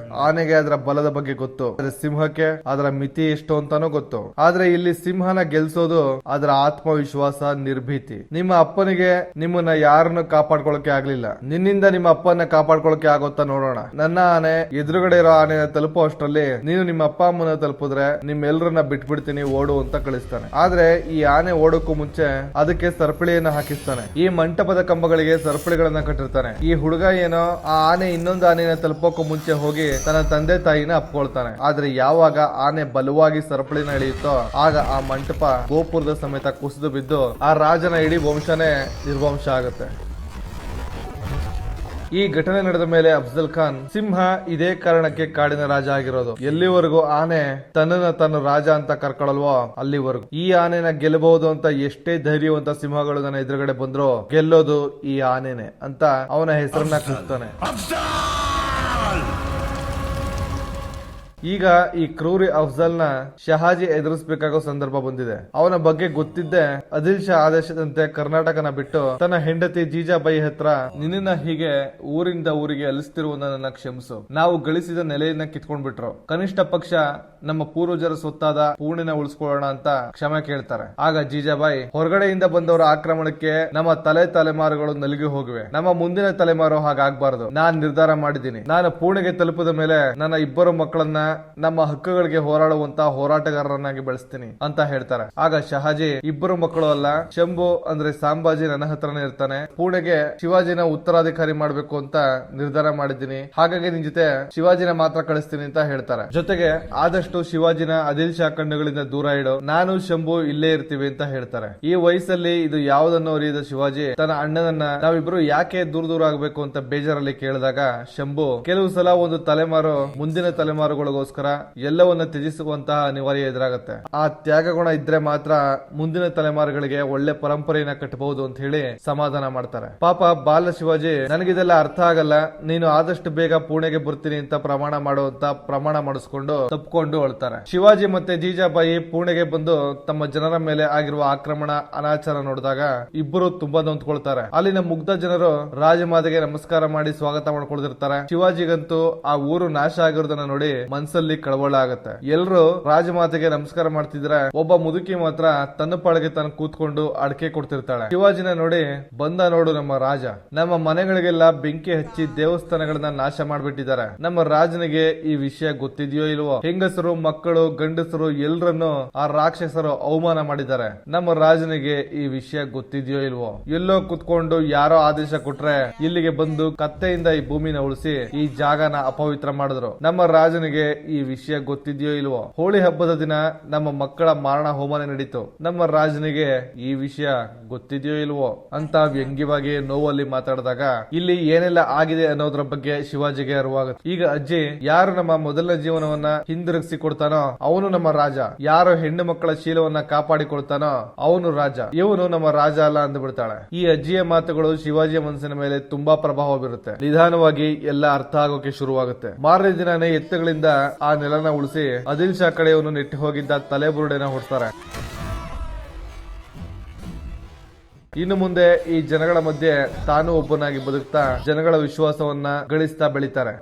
ಆನೆಗೆ ಅದರ ಬಲದ ಬಗ್ಗೆ ಗೊತ್ತು, ಆದ್ರೆ ಸಿಂಹಕ್ಕೆ ಅದರ ಮಿತಿ ಎಷ್ಟು ಅಂತಾನೂ ಗೊತ್ತು. ಆದ್ರೆ ಇಲ್ಲಿ ಸಿಂಹನ ಗೆಲ್ಸೋದು ಅದರ ಆತ್ಮವಿಶ್ವಾಸ, ನಿರ್ಭೀತಿ. ನಿಮ್ಮ ಅಪ್ಪನಿಗೆ ನಿಮ್ಮನ್ನ ಯಾರನ್ನು ಕಾಪಾಡ್ಕೊಳಕ್ಕೆ ಆಗ್ಲಿಲ್ಲ, ನಿನ್ನಿಂದ ನಿಮ್ಮ ಅಪ್ಪನ ಕಾಪಾಡ್ಕೊಳಕ್ಕೆ ಆಗೋತ್ತಾ ನೋಡೋಣ. ನನ್ನ ಆನೆ ಎದುರುಗಡೆ ಇರೋ ಆನೆನ ತಲುಪೋ ಅಷ್ಟರಲ್ಲಿ ನೀನು ನಿಮ್ಮ ಅಪ್ಪ ಅಮ್ಮನ ತಲುಪಿದ್ರೆ ನಿಮ್ಮೆಲ್ಲರನ್ನ ಬಿಟ್ಬಿಡ್ತೀನಿ, ಓಡು ಅಂತ ಕಳಿಸ್ತಾನೆ. ಆದ್ರೆ ಈ ಆನೆ ಓಡೋಕ್ಕೂ ಮುಂಚೆ ಅದಕ್ಕೆ ಸರಪಳಿಯನ್ನ ಹಾಕಿಸ್ತಾನೆ. ಈ ಮಂಟಪದ ಕಂಬಗಳಿಗೆ ಸರಪಳಿಗಳನ್ನ ಕಟ್ಟಿರ್ತಾನೆ. ಈ ಹುಡುಗ ಏನೋ ಆ ಆನೆ ಇನ್ನೊಂದು ಆನೆನ ತಲುಪೋಕ್ಕೂ ಮುಂಚೆ ಹೋಗಿ ತನ್ನ ತಂದೆ ತಾಯಿನ ಅಪ್ಕೊಳ್ತಾನೆ. ಆದ್ರೆ ಯಾವಾಗ ಆನೆ ಬಲವಾಗಿ ಸರಪಳಿನ ಎಳೆಯುತ್ತೋ ಆಗ ಆ ಮಂಟಪ ಗೋಪುರದ ಸಮೇತ ಕುಸಿದು ಬಿದ್ದು ಆ ರಾಜನ ಇಡೀ ವಂಶನೇ ನಿರ್ವಂಶ ಆಗುತ್ತೆ. ಈ ಘಟನೆ ನಡೆದ ಮೇಲೆ ಅಫ್ಜಲ್ ಖಾನ್, ಸಿಂಹ ಇದೇ ಕಾರಣಕ್ಕೆ ಕಾಡಿನ ರಾಜ ಆಗಿರೋದು, ಎಲ್ಲಿವರೆಗೂ ಆನೆ ತನ್ನನ್ನ ತಾನು ರಾಜ ಅಂತ ಕರ್ಕೊಳ್ಳಲ್ವೋ ಅಲ್ಲಿವರೆಗೂ. ಈ ಆನೆನ ಗೆಲ್ಲಬಹುದು ಅಂತ ಎಷ್ಟೇ ಧೈರ್ಯವಂತ ಸಿಂಹಗಳು ನನ್ನ ಎದುರುಗಡೆ ಬಂದ್ರು, ಗೆಲ್ಲೋದು ಈ ಆನೆನೆ ಅಂತ ಅವನ ಹೆಸರನ್ನ ಕೂಗ್ತಾನೆ. ಈಗ ಈ ಕ್ರೂರಿ ಅಫ್ಜಲ್ನ ಶಹಾಜಿ ಎದುರಿಸಬೇಕಾಗೋ ಸಂದರ್ಭ ಬಂದಿದೆ. ಅವನ ಬಗ್ಗೆ ಗೊತ್ತಿದ್ದೆ ಆದಿಲ್ ಶಾ ಆದೇಶದಂತೆ ಕರ್ನಾಟಕನ ಬಿಟ್ಟು ತನ್ನ ಹೆಂಡತಿ ಜೀಜಾಬಾಯಿ ಹತ್ರ, ನಿನ್ನ ಹೀಗೆ ಊರಿಂದ ಊರಿಗೆ ಅಲಿಸ್ತಿರುವುದನ್ನ ಕ್ಷಮಿಸು, ನಾವು ಗಳಿಸಿದ ನೆಲೆಯನ್ನ ಕಿತ್ಕೊಂಡ್ಬಿಟ್ರು, ಕನಿಷ್ಠ ಪಕ್ಷ ನಮ್ಮ ಪೂರ್ವಜರ ಸ್ವತ್ತಾದ ಪೂರ್ಣಿನ ಉಳಿಸ್ಕೊಳ್ಳೋಣ ಅಂತ ಕ್ಷಮೆ ಕೇಳ್ತಾರೆ. ಆಗ ಜೀಜಾಬಾಯಿ, ಹೊರಗಡೆಯಿಂದ ಬಂದವರ ಆಕ್ರಮಣಕ್ಕೆ ನಮ್ಮ ತಲೆಮಾರುಗಳು ನಲಿಗೆ ಹೋಗಿವೆ, ನಮ್ಮ ಮುಂದಿನ ತಲೆಮಾರು ಹಾಗಾಗ್ಬಾರ್ದು. ನಾನ್ ನಿರ್ಧಾರ ಮಾಡಿದ್ದೀನಿ, ನಾನು ಪೂರ್ಣಿಗೆ ತಲುಪಿದ ಮೇಲೆ ನನ್ನ ಇಬ್ಬರು ಮಕ್ಕಳನ್ನ ನಮ್ಮ ಹಕ್ಕುಗಳಿಗೆ ಹೋರಾಡುವಂತ ಹೋರಾಟಗಾರರನ್ನಾಗಿ ಬೆಳೆಸ್ತೀನಿ ಅಂತ ಹೇಳ್ತಾರೆ. ಆಗ ಶಹಾಜಿ, ಇಬ್ಬರು ಮಕ್ಕಳು ಅಲ್ಲ, ಶಂಭು ಅಂದ್ರೆ ಸಾಂಬಾಜಿ ನನ್ನ ಹತ್ರನೇ ಇರ್ತಾನೆ, ಪೂಣೆಗೆ ಶಿವಾಜಿನ ಉತ್ತರಾಧಿಕಾರಿ ಮಾಡ್ಬೇಕು ಅಂತ ನಿರ್ಧಾರ ಮಾಡಿದ್ದೀನಿ, ಹಾಗಾಗಿ ನಿನ್ ಜೊತೆ ಶಿವಾಜಿನ ಮಾತ್ರ ಕಳಿಸ್ತೀನಿ ಅಂತ ಹೇಳ್ತಾರೆ. ಜೊತೆಗೆ ಆದಷ್ಟು ಶಿವಾಜಿನ ಆದಿಲ್ ಶಾ ಕಣ್ಣುಗಳಿಂದ ದೂರ ಇಡು, ನಾನು ಶಂಭು ಇಲ್ಲೇ ಇರ್ತೀವಿ ಅಂತ ಹೇಳ್ತಾರೆ. ಈ ವಯಸ್ಸಲ್ಲಿ ಇದು ಯಾವುದನ್ನು ಅರಿಯದ ಶಿವಾಜಿ ತನ್ನ ಅಣ್ಣನನ್ನ ನಾವಿಬ್ರು ಯಾಕೆ ದೂರ ಆಗ್ಬೇಕು ಅಂತ ಬೇಜಾರಲ್ಲಿ ಕೇಳಿದಾಗ, ಶಂಭು ಕೆಲವು ಸಲ ಒಂದು ತಲೆಮಾರು ಮುಂದಿನ ತಲೆಮಾರುಗಳಿಗೋಸ್ಕರ ಎಲ್ಲವನ್ನ ತ್ಯಜಿಸುವಂತಹ ಅನಿವಾರ್ಯ ಎದುರಾಗುತ್ತೆ, ಆ ತ್ಯಾಗ ಗುಣ ಇದ್ರೆ ಮಾತ್ರ ಮುಂದಿನ ತಲೆಮಾರುಗಳಿಗೆ ಒಳ್ಳೆ ಪರಂಪರೆಯನ್ನ ಕಟ್ಟಬಹುದು ಅಂತ ಹೇಳಿ ಸಮಾಧಾನ ಮಾಡ್ತಾರೆ. ಪಾಪ ಬಾಲ ಶಿವಾಜಿ, ನನಗಿದೆಲ್ಲ ಅರ್ಥ ಆಗಲ್ಲ, ನೀನು ಆದಷ್ಟು ಬೇಗ ಪುಣೆಗೆ ಬರ್ತೀನಿ ಅಂತ ಪ್ರಮಾಣ ಮಾಡಿಸ್ಕೊಂಡು ತಪ್ಪಿಕೊಂಡು ಅಳ್ತಾರೆ. ಶಿವಾಜಿ ಮತ್ತೆ ಜೀಜಾಬಾಯಿ ಪುಣೆಗೆ ಬಂದು ತಮ್ಮ ಜನರ ಮೇಲೆ ಆಗಿರುವ ಆಕ್ರಮಣ ಅನಾಚಾರ ನೋಡಿದಾಗ ಇಬ್ಬರು ತುಂಬಾ ನೊಂದ್ಕೊಳ್ತಾರೆ. ಅಲ್ಲಿನ ಮುಗ್ಧ ಜನರು ರಾಜಮಾತೆಗೆ ನಮಸ್ಕಾರ ಮಾಡಿ ಸ್ವಾಗತ ಮಾಡ್ಕೊಳ್ತಿರ್ತಾರೆ. ಶಿವಾಜಿಗಂತೂ ಆ ಊರು ನಾಶ ಆಗಿರೋದನ್ನ ನೋಡಿ ಮನ್ಸಲ್ಲಿ ಕಳವಳ ಆಗುತ್ತೆ. ಎಲ್ರು ರಾಜಮಾತೆಗೆ ನಮಸ್ಕಾರ ಮಾಡ್ತಿದ್ರೆ ಒಬ್ಬ ಮುದುಕಿ ಮಾತ್ರ ತನ್ನ ಪಾಡಿಗೆ ತಾನು ಕೂತ್ಕೊಂಡು ಅಡಕೆ ಕೊಡ್ತಿರ್ತಾಳೆ. ಶಿವಾಜಿನ ನೋಡಿ, ಬಂದ ನೋಡು ನಮ್ಮ ರಾಜ, ನಮ್ಮ ಮನೆಗಳಿಗೆಲ್ಲ ಬೆಂಕಿ ಹಚ್ಚಿ ದೇವಸ್ಥಾನಗಳನ್ನ ನಾಶ ಮಾಡ್ಬಿಟ್ಟಿದ್ದಾರೆ, ನಮ್ಮ ರಾಜನಿಗೆ ಈ ವಿಷಯ ಗೊತ್ತಿದೆಯೋ ಇಲ್ವೋ, ಹೆಂಗಸರು ಮಕ್ಕಳು ಗಂಡಸರು ಎಲ್ಲರನ್ನು ಆ ರಾಕ್ಷಸರು ಅವಮಾನ ಮಾಡಿದ್ದಾರೆ, ನಮ್ಮ ರಾಜನಿಗೆ ಈ ವಿಷಯ ಗೊತ್ತಿದೆಯೋ ಇಲ್ವೋ, ಎಲ್ಲೋ ಕುತ್ಕೊಂಡು ಯಾರೋ ಆದೇಶ ಕೊಟ್ರೆ ಇಲ್ಲಿಗೆ ಬಂದು ಕತ್ತೆಯಿಂದ ಈ ಭೂಮಿನ ಉಳಿಸಿ ಈ ಜಾಗನ ಅಪವಿತ್ರ ಮಾಡಿದ್ರು, ನಮ್ಮ ರಾಜನಿಗೆ ಈ ವಿಷಯ ಗೊತ್ತಿದೆಯೋ ಇಲ್ವೋ, ಹೋಳಿ ಹಬ್ಬದ ದಿನ ನಮ್ಮ ಮಕ್ಕಳ ಮಾರಣ ಹೋಮನೆ ನಡೀತು, ನಮ್ಮ ರಾಜನಿಗೆ ಈ ವಿಷಯ ಗೊತ್ತಿದೆಯೋ ಇಲ್ವೋ ಅಂತ ವ್ಯಂಗ್ಯವಾಗಿ ನೋವಲ್ಲಿ ಮಾತಾಡಿದಾಗ ಇಲ್ಲಿ ಏನೆಲ್ಲ ಆಗಿದೆ ಅನ್ನೋದ್ರ ಬಗ್ಗೆ ಶಿವಾಜಿಗೆ ಅರಿವಾಗುತ್ತೆ. ಈಗ ಅಜ್ಜಿ, ಯಾರು ನಮ್ಮ ಮೊದಲನೇ ಜೀವನವನ್ನ ಹಿಂದಿರುಗಿಸಿ ಕೊಡ್ತಾನೋ ಅವನು ನಮ್ಮ ರಾಜ, ಯಾರು ಹೆಣ್ಣು ಮಕ್ಕಳ ಶೀಲವನ್ನ ಕಾಪಾಡಿಕೊಳ್ತಾನೋ ಅವನು ರಾಜ, ಇವನು ನಮ್ಮ ರಾಜ ಅಲ್ಲ ಅಂದ್ಬಿಡ್ತಾಳೆ. ಈ ಅಜ್ಜಿಯ ಮಾತುಗಳು ಶಿವಾಜಿಯ ಮನಸ್ಸಿನ ಮೇಲೆ ತುಂಬಾ ಪ್ರಭಾವ ಬೀರುತ್ತೆ. ನಿಧಾನವಾಗಿ ಎಲ್ಲ ಅರ್ಥ ಆಗೋಕೆ ಶುರುವಾಗುತ್ತೆ. ಮಾರನೇ ದಿನನೇ ಎತ್ತುಗಳಿಂದ ಆ ನೆಲನ ಉಳಿಸಿ ಆದಿಲ್ ಶಾ ಕಡೆಯವನು ನೆಟ್ಟು ಹೋಗಿದ್ದ ತಲೆಬುರುಡೆನ ಹೊಡ್ತಾರೆ. ಇನ್ನು ಮುಂದೆ ಈ ಜನಗಳ ಮಧ್ಯೆ ತಾನು ಒಬ್ಬನಾಗಿ ಬದುಕ್ತಾ ಜನಗಳ ವಿಶ್ವಾಸವನ್ನ ಗಳಿಸ್ತಾ ಬೆಳಿತಾರೆ.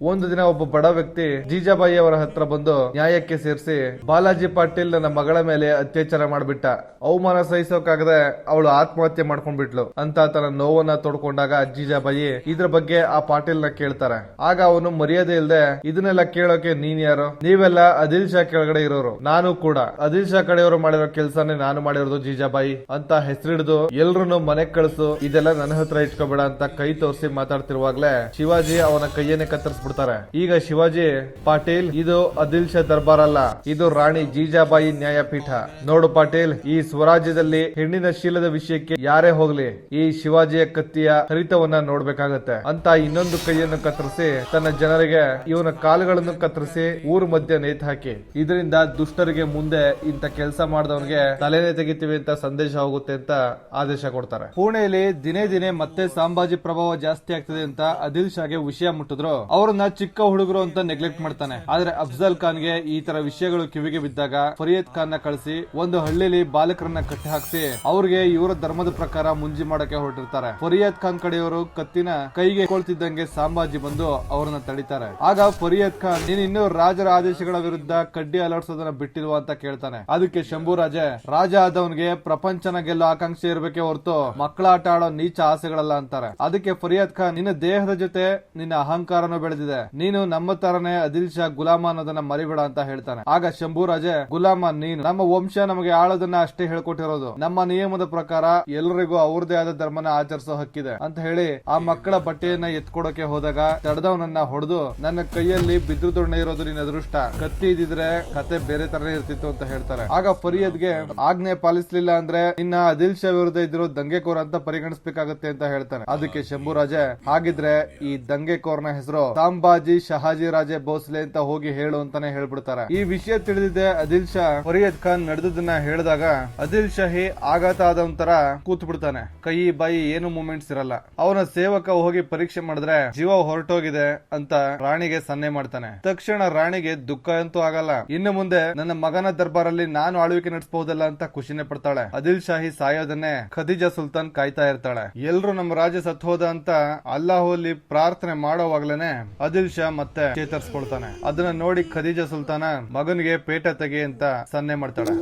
ಒಂದು ದಿನ ಒಬ್ಬ ಬಡ ವ್ಯಕ್ತಿ ಜೀಜಾಬಾಯಿ ಅವರ ಹತ್ರ ಬಂದು ನ್ಯಾಯಕ್ಕೆ ಸೇರಿಸಿ, ಬಾಲಾಜಿ ಪಾಟೀಲ್ ನನ್ನ ಮಗಳ ಮೇಲೆ ಅತ್ಯಾಚಾರ ಮಾಡ್ಬಿಟ್ಟ, ಅವಮಾನ ಸಹಿಸೋಕಾಗದೆ ಅವಳು ಆತ್ಮಹತ್ಯೆ ಮಾಡ್ಕೊಂಡ್ಬಿಟ್ಲು ಅಂತ ತನ್ನ ನೋವನ್ನ ತೋಡ್ಕೊಂಡಾಗ ಜೀಜಾಬಾಯಿ ಇದ್ರ ಬಗ್ಗೆ ಆ ಪಾಟೀಲ್ ನ ಕೇಳ್ತಾರೆ. ಆಗ ಅವನು ಮರ್ಯಾದೆ ಇಲ್ದೆ, ಇದನ್ನೆಲ್ಲ ಕೇಳೋಕೆ ನೀನ್ ಯಾರು? ನೀವೆಲ್ಲ ಅದಿಲ್ ಶಾ ಕೆಳಗಡೆ ಇರೋರು, ನಾನು ಕೂಡ ಅದಿಲ್ ಶಾ ಕಡೆಯವರು ಮಾಡಿರೋ ಕೆಲ್ಸನೇ ನಾನು ಮಾಡಿರೋದು ಜೀಜಾಬಾಯಿ ಅಂತ ಹೆಸರಿಡಿದು ಎಲ್ರು ಮನೆಗ್ ಕಳಿಸು, ಇದೆಲ್ಲ ನನ್ನ ಹತ್ರ ಇಟ್ಕೋಬೇಡ ಅಂತ ಕೈ ತೋರಿಸಿ ಮಾತಾಡ್ತಿರುವಾಗ್ಲೇ ಶಿವಾಜಿ ಅವನ ಕೈಯನ್ನೇ ಕತ್ತರಿಸ್ಬಿಡ್ತಾರೆ. ಈಗ ಶಿವಾಜಿ, ಪಾಟೀಲ್ ಇದು ಅದಿಲ್ ಶಾ ದರ್ಬಾರ್ ಅಲ್ಲ, ಇದು ರಾಣಿ ಜೀಜಾಬಾಯಿ ನ್ಯಾಯಪೀಠ. ನೋಡು ಪಾಟೀಲ್, ಈ ಸ್ವರಾಜ್ಯದಲ್ಲಿ ಹೆಣ್ಣಿನ ಶೀಲದ ವಿಷಯಕ್ಕೆ ಯಾರೇ ಹೋಗ್ಲಿ ಈ ಶಿವಾಜಿಯ ಕತ್ತಿಯ ಹರಿತವನ್ನ ನೋಡ್ಬೇಕಾಗತ್ತೆ ಅಂತ ಇನ್ನೊಂದು ಕೈಯನ್ನು ಕತ್ತರಿಸಿ ತನ್ನ ಜನರಿಗೆ ಇವನ ಕಾಲುಗಳನ್ನು ಕತ್ತರಿಸಿ ಊರು ಮಧ್ಯೆ ನೇತು ಹಾಕಿ, ಇದರಿಂದ ದುಷ್ಟರಿಗೆ ಮುಂದೆ ಇಂತ ಕೆಲಸ ಮಾಡಿದವನಿಗೆ ತಲೆನೇ ತೆಗಿತೀವಿ ಅಂತ ಸಂದೇಶ ಹೋಗುತ್ತೆ ಅಂತ ಆದೇಶ ಕೊಡ್ತಾರೆ. ಪುಣೆಯಲ್ಲಿ ದಿನೇ ದಿನೇ ಮತ್ತೆ ಸಾಂಬಾಜಿ ಪ್ರಭಾವ ಜಾಸ್ತಿ ಆಗ್ತದೆ ಅಂತ ಅದಿಲ್ ಶಾಗೆ ವಿಷಯ ಮುಟ್ಟಿದ್ರು ಅವ್ರನ್ನ ಚಿಕ್ಕ ಹುಡುಗರು ಅಂತ ನೆಗ್ಲೆಕ್ಟ್ ಮಾಡ್ತಾನೆ. ಆದ್ರೆ ಅಫ್ಜಲ್ ಖಾನ್ಗೆ ಈ ತರ ವಿಷಯಗಳು ಕಿವಿಗೆ ಬಿದ್ದಾಗ ಫರಿಯದ್ ಖಾನ್ ನ ಕಳಿಸಿ ಒಂದು ಹಳ್ಳಿಲಿ ಬಾಲಕರನ್ನ ಕಟ್ಟಿ ಹಾಕಿಸಿ ಅವ್ರಿಗೆ ಇವರ ಧರ್ಮದ ಪ್ರಕಾರ ಮುಂಜಿ ಮಾಡಕ್ಕೆ ಹೊರಟಿರ್ತಾರೆ. ಫರಿಯದ್ ಖಾನ್ ಕಡೆಯವರು ಕತ್ತಿನ ಕೈಗೆ ಕೊಳ್ತಿದ್ದಂಗೆ ಸಾಂಬಾಜಿ ಬಂದು ಅವ್ರನ್ನ ತಡಿತಾರೆ. ಆಗ ಫರಿಯದ್ ಖಾನ್, ನೀನ್ ಇನ್ನೂ ರಾಜರ ಆದೇಶಗಳ ವಿರುದ್ಧ ಕಡ್ಡಿ ಅಲಾಡ್ಸೋದನ್ನ ಬಿಟ್ಟಿಲ್ವಾ ಅಂತ ಕೇಳ್ತಾನೆ. ಅದಕ್ಕೆ ಶಂಭುರಾಜೆ, ರಾಜ ಆದವನ್ಗೆ ಪ್ರಪಂಚನ ಗೆಲ್ಲೋ ಆಕಾಂಕ್ಷೆ ಇರ್ಬೇಕೆ ಹೊರತು ಮಕ್ಕಳ ಆಟ ಆಡೋ ನೀಚ ಆಸೆಗಳಲ್ಲ ಅಂತಾರೆ. ಅದಕ್ಕೆ ಫರಿಯದ್ ಖಾನ್, ನಿನ್ನ ದೇಹದ ಜೊತೆ ನಿನ್ನ ಅಹಂಕಾರನೂ ಬೆಳೆದಿದೆ, ನೀನು ನಮ್ಮ ತರನೇ ಅದಿಲ್ ಶಾ ಗುಲಾಮ ಅನ್ನೋದನ್ನ ಮರಿಬೇಡ ಅಂತ ಹೇಳ್ತಾನೆ. ಆಗ ಶಂಭುರಾಜೆ, ಗುಲಾಮ ನೀನು, ನಮ್ಮ ವಂಶ ನಮಗೆ ಆಳೋದನ್ನ ಅಷ್ಟೇ ಹೇಳ್ಕೊಟ್ಟಿರೋದು, ನಮ್ಮ ನಿಯಮದ ಪ್ರಕಾರ ಎಲ್ಲರಿಗೂ ಅವ್ರದೇ ಆದ ಧರ್ಮನ ಆಚರಿಸೋ ಹಕ್ಕಿದೆ ಅಂತ ಹೇಳಿ ಆ ಮಕ್ಕಳ ಬಟ್ಟೆಯನ್ನ ಎತ್ಕೊಡೋಕೆ ಹೋದಾಗ ತಡೆದವನನ್ನ ಹೊಡೆದು, ನನ್ನ ಕೈಯಲ್ಲಿ ಬಿದ್ರು ದೊಣ್ಣೆ ಇರೋದು ನಿನ್ನ ಅದೃಷ್ಟ, ಕತ್ತಿ ಇದ್ದಿದ್ರೆ ಕತೆ ಬೇರೆ ತರನೇ ಇರ್ತಿತ್ತು ಅಂತ ಹೇಳ್ತಾರೆ. ಆಗ ಫರಿಯದ್ಗೆ, ಆಜ್ಞೆ ಪಾಲಿಸಲಿಲ್ಲ ಅಂದ್ರೆ ನಿನ್ನ ಅದಿಲ್ ಶಾ ವಿರುದ್ಧ ಇದ್ರು ದಂಗೆಕೋರ ಅಂತ ಪರಿಗಣಿಸಬೇಕಾಗತ್ತೆ ಅಂತ ಹೇಳ್ತಾನೆ. ಅದಕ್ಕೆ ಶಂಭುರಾಜೆ, ಹಾಗಿದ್ರೆ ಈ ದಂಗೆಕೋರ್ನ ಹೆಸರು ಸಂಭಾಜಿ ಶಹಾಜಿ ರಾಜೆ ಭೋಸ್ಲೆ ಅಂತ ಹೋಗಿ ಹೇಳು ಅಂತಾನೆ ಹೇಳ್ಬಿಡ್ತಾರೆ. ಈ ವಿಷಯ ತಿಳಿದಿದೆ ಅದಿಲ್ ಶಾ ಫರಿಯದ್ ಖಾನ್ ನಡೆದದನ್ನ ಹೇಳಿದಾಗ ಅದಿಲ್ ಶಾಹಿ ಆಘಾತ ಆದವಂತರ ಕೂತ್ ಬಿಡ್ತಾನೆ. ಕೈ ಬಾಯಿ ಏನು ಮೂಮೆಂಟ್ಸ್ ಇರಲ್ಲ. ಅವನ ಸೇವಕ ಹೋಗಿ ಪರೀಕ್ಷೆ ಮಾಡಿದ್ರೆ ಜೀವ ಹೊರಟೋಗಿದೆ ಅಂತ ರಾಣಿಗೆ ಸನ್ನೆ ಮಾಡ್ತಾನೆ. ತಕ್ಷಣ ರಾಣಿಗೆ ದುಃಖ ಅಂತೂ ಆಗಲ್ಲ. ಇನ್ನು ಮುಂದೆ ನನ್ನ ಮಗನ ದರ್ಬಾರಲ್ಲಿ ನಾನು ಆಳ್ವಿಕೆ ನಡೆಸಬಹುದಲ್ಲ ಅಂತ ಖುಷಿನೇ ಪಡ್ತಾಳೆ. ಅದಿಲ್ ಶಾಹಿ ಸಾಯೋದನ್ನೇ ಖದೀಜಾ ಸುಲ್ತಾನ್ ಕಾಯ್ತಾ ಇರ್ತಾಳೆ. ಎಲ್ರು ನಮ್ಮ ರಾಜ ಸತ್ ಹೋದ ಅಂತ ಅಲ್ಲಾಹಲ್ಲಿ ಪ್ರಾರ್ಥನೆ ಮಾಡೋವಾಗ್ಲೇನೆ ಅದಿಲ್ ಶಾ ಮತ್ತೆ ಚೇತರಿಸ್ಕೊಳ್ತಾನೆ. ಅದನ್ನ ನೋಡಿ ಖದೀಜಾ ಸುಲ್ತಾನ ಮಗನಿಗೆ ಪೇಟ ತೆಗಿ ಅಂತ ಸನ್ನೆ ಮಾಡ್ತಾಳೆ.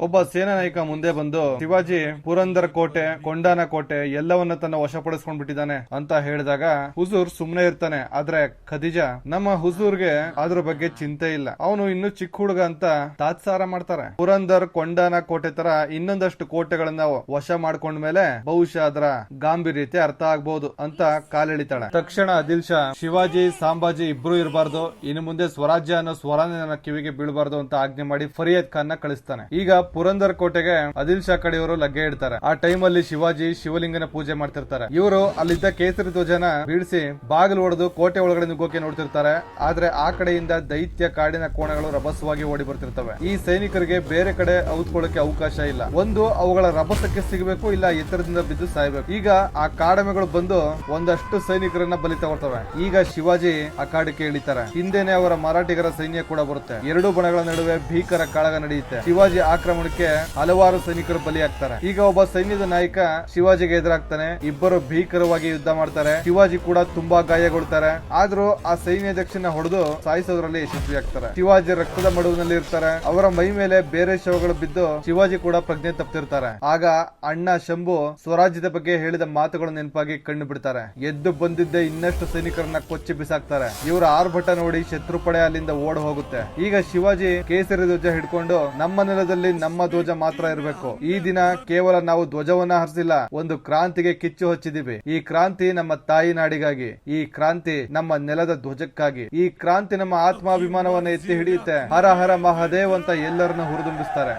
ಒಬ್ಬ ಸೇನಾ ನಾಯಕ ಮುಂದೆ ಬಂದು, ಶಿವಾಜಿ ಪುರಂದರ್ ಕೋಟೆ, ಕೊಂಡಾನ ಕೋಟೆ ಎಲ್ಲವನ್ನ ತನ್ನ ವಶಪಡಿಸ್ಕೊಂಡ್ ಬಿಟ್ಟಿದ್ದಾನೆ ಅಂತ ಹೇಳಿದಾಗ ಹುಜೂರ್ ಸುಮ್ನೆ ಇರ್ತಾನೆ. ಆದ್ರೆ ಖದೀಜಾ, ನಮ್ಮ ಹುಜೂರ್ಗೆ ಅದ್ರ ಬಗ್ಗೆ ಚಿಂತೆ ಇಲ್ಲ, ಅವನು ಇನ್ನು ಚಿಕ್ಕ ಹುಡುಗ ಅಂತ ತಾತ್ಸಾರ ಮಾಡ್ತಾರೆ. ಪುರಂದರ್ ಕೊಂಡಾನ ಕೋಟೆ ತರ ಇನ್ನೊಂದಷ್ಟು ಕೋಟೆಗಳನ್ನ ವಶ ಮಾಡ್ಕೊಂಡ್ಮೇಲೆ ಬಹುಶಃ ಅದರ ಗಾಂಭೀರ್ಯತೆ ಅರ್ಥ ಆಗ್ಬಹುದು ಅಂತ ಕಾಲೆಳಿತಾಳೆ. ತಕ್ಷಣ ಅದಿಲ್ ಶಾ, ಶಿವಾಜಿ ಸಾಂಬಾಜಿ ಇಬ್ರು ಇರಬಾರ್ದು, ಇನ್ನು ಮುಂದೆ ಸ್ವರಾಜ್ಯ ಅನ್ನೋ ಸ್ವರಾನೇ ನನ್ನ ಕಿವಿಗೆ ಬೀಳಬಾರ್ದು ಅಂತ ಆಜ್ಞೆ ಮಾಡಿ ಫರಿಯದ್ ಖಾನ್ ನ ಕಳಿಸ್ತಾನೆ. ಈಗ ಪುರಂದರ್ ಕೋಟೆಗೆ ಅದಿಲ್ ಶಾ ಕಡೆಯವರು ಲಗ್ಗೆ ಇಡ್ತಾರೆ. ಆ ಟೈಮ್ ಅಲ್ಲಿ ಶಿವಾಜಿ ಶಿವಲಿಂಗನ ಪೂಜೆ ಮಾಡ್ತಿರ್ತಾರೆ. ಇವರು ಅಲ್ಲಿದ್ದ ಕೇಸರಿ ಧ್ವಜನ ಬೀಳಿಸಿ ಬಾಗಿಲು ಹೊಡೆದು ಕೋಟೆ ಒಳಗಡೆ ನುಗ್ಗೋಕೆ ನೋಡ್ತಿರ್ತಾರೆ. ಆದ್ರೆ ಆ ಕಡೆಯಿಂದ ದೈತ್ಯ ಕಾಡಿನ ಕೋಣಗಳು ರಭಸವಾಗಿ ಓಡಿ ಬರ್ತಿರ್ತವೆ. ಈ ಸೈನಿಕರಿಗೆ ಬೇರೆ ಕಡೆ ಔತ್ಕೊಳ್ಳಕ್ಕೆ ಅವಕಾಶ ಇಲ್ಲ. ಒಂದು ಅವುಗಳ ರಭಸಕ್ಕೆ ಸಿಗಬೇಕು, ಇಲ್ಲ ಎತ್ತರದಿಂದ ಬಿದ್ದು ಸಾಯ್ಬೇಕು. ಈಗ ಆ ಕಾಡಮೆಗಳು ಬಂದು ಒಂದಷ್ಟು ಸೈನಿಕರನ್ನ ಬಲಿ ತಗೊಳ್ತವೆ. ಈಗ ಶಿವಾಜಿ ಆ ಕಾಡಕ್ಕೆ ಇಳಿತಾರೆ. ಹಿಂದೆನೆ ಅವರ ಮರಾಠಿಗರ ಸೈನ್ಯ ಕೂಡ ಬರುತ್ತೆ. ಎರಡು ಬಣಗಳ ನಡುವೆ ಭೀಕರ ಕಾಳಗ ನಡೆಯುತ್ತೆ. ಶಿವಾಜಿ ಆಕ್ರಮಣಕ್ಕೆ ಹಲವಾರು ಸೈನಿಕರು ಬಲಿಯಾಗ್ತಾರೆ. ಈಗ ಒಬ್ಬ ಸೈನ್ಯದ ನಾಯಕ ಶಿವಾಜಿಗೆ ಎದುರಾಗ್ತಾನೆ. ಇಬ್ಬರು ಭೀಕರವಾಗಿ ಯುದ್ಧ ಮಾಡ್ತಾರೆ. ಶಿವಾಜಿ ಕೂಡ ತುಂಬಾ ಗಾಯಗೊಳ್ತಾರೆ. ಆದ್ರೂ ಆ ಸೈನ್ಯಾಧ್ಯಕ್ಷನ ಹೊಡೆದು ಸಾಯಿಸೋದ್ರಲ್ಲಿ ಯಶಸ್ವಿಯಾಗ್ತಾರೆ. ಶಿವಾಜಿ ರಕ್ತದ ಮಡುವಿನಲ್ಲಿ ಇರ್ತಾರೆ. ಅವರ ಮೈ ಮೇಲೆ ಬೇರೆ ಶವಗಳು ಬಿದ್ದು ಶಿವಾಜಿ ಕೂಡ ಪ್ರಜ್ಞೆ ತಪ್ಪಿರ್ತಾರೆ. ಆಗ ಅಣ್ಣ ಶಂಭು ಸ್ವರಾಜ್ಯದ ಬಗ್ಗೆ ಹೇಳಿದ ಮಾತುಗಳು ನೆನಪಾಗಿ ಕಣ್ಣು ಬಿಡ್ತಾರೆ. ಎದ್ದು ಬಂದಿದ್ದೆ ಇನ್ನಷ್ಟು ಸೈನಿಕರನ್ನ ಕೊಚ್ಚಿ ಬಿಸಾಕ್ತಾರೆ. ಇವರ ಆರ್ಭಟ ನೋಡಿ ಶತ್ರು ಪಡೆ ಅಲ್ಲಿಂದ ಓಡ್ ಹೋಗುತ್ತೆ. ಈಗ ಶಿವಾಜಿ ಕೇಸರಿ ಧ್ವಜ ಹಿಡ್ಕೊಂಡು, ನಮ್ಮ ನೆಲದಲ್ಲಿ ನಮ್ಮ ಧ್ವಜ ಮಾತ್ರ ಇರಬೇಕು, ಈ ದಿನ ಕೇವಲ ನಾವು ಧ್ವಜವನ್ನ ಹರಿಸಿಲ್ಲ, ಒಂದು ಕ್ರಾಂತಿಗೆ ಕಿಚ್ಚು ಹಚ್ಚಿದೀವಿ. ಈ ಕ್ರಾಂತಿ ನಮ್ಮ ತಾಯಿ ನಾಡಿಗಾಗಿ, ಈ ಕ್ರಾಂತಿ ನಮ್ಮ ನೆಲದ ಧ್ವಜಕ್ಕಾಗಿ, ಈ ಕ್ರಾಂತಿ ನಮ್ಮ ಆತ್ಮಾಭಿಮಾನವನ್ನ ಎತ್ತಿ ಹಿಡಿಯುತ್ತೆ. ಹರ ಹರ ಮಹಾದೇವ್ ಅಂತ ಎಲ್ಲರನ್ನ ಹುರಿದುಂಬಿಸ್ತಾರೆ.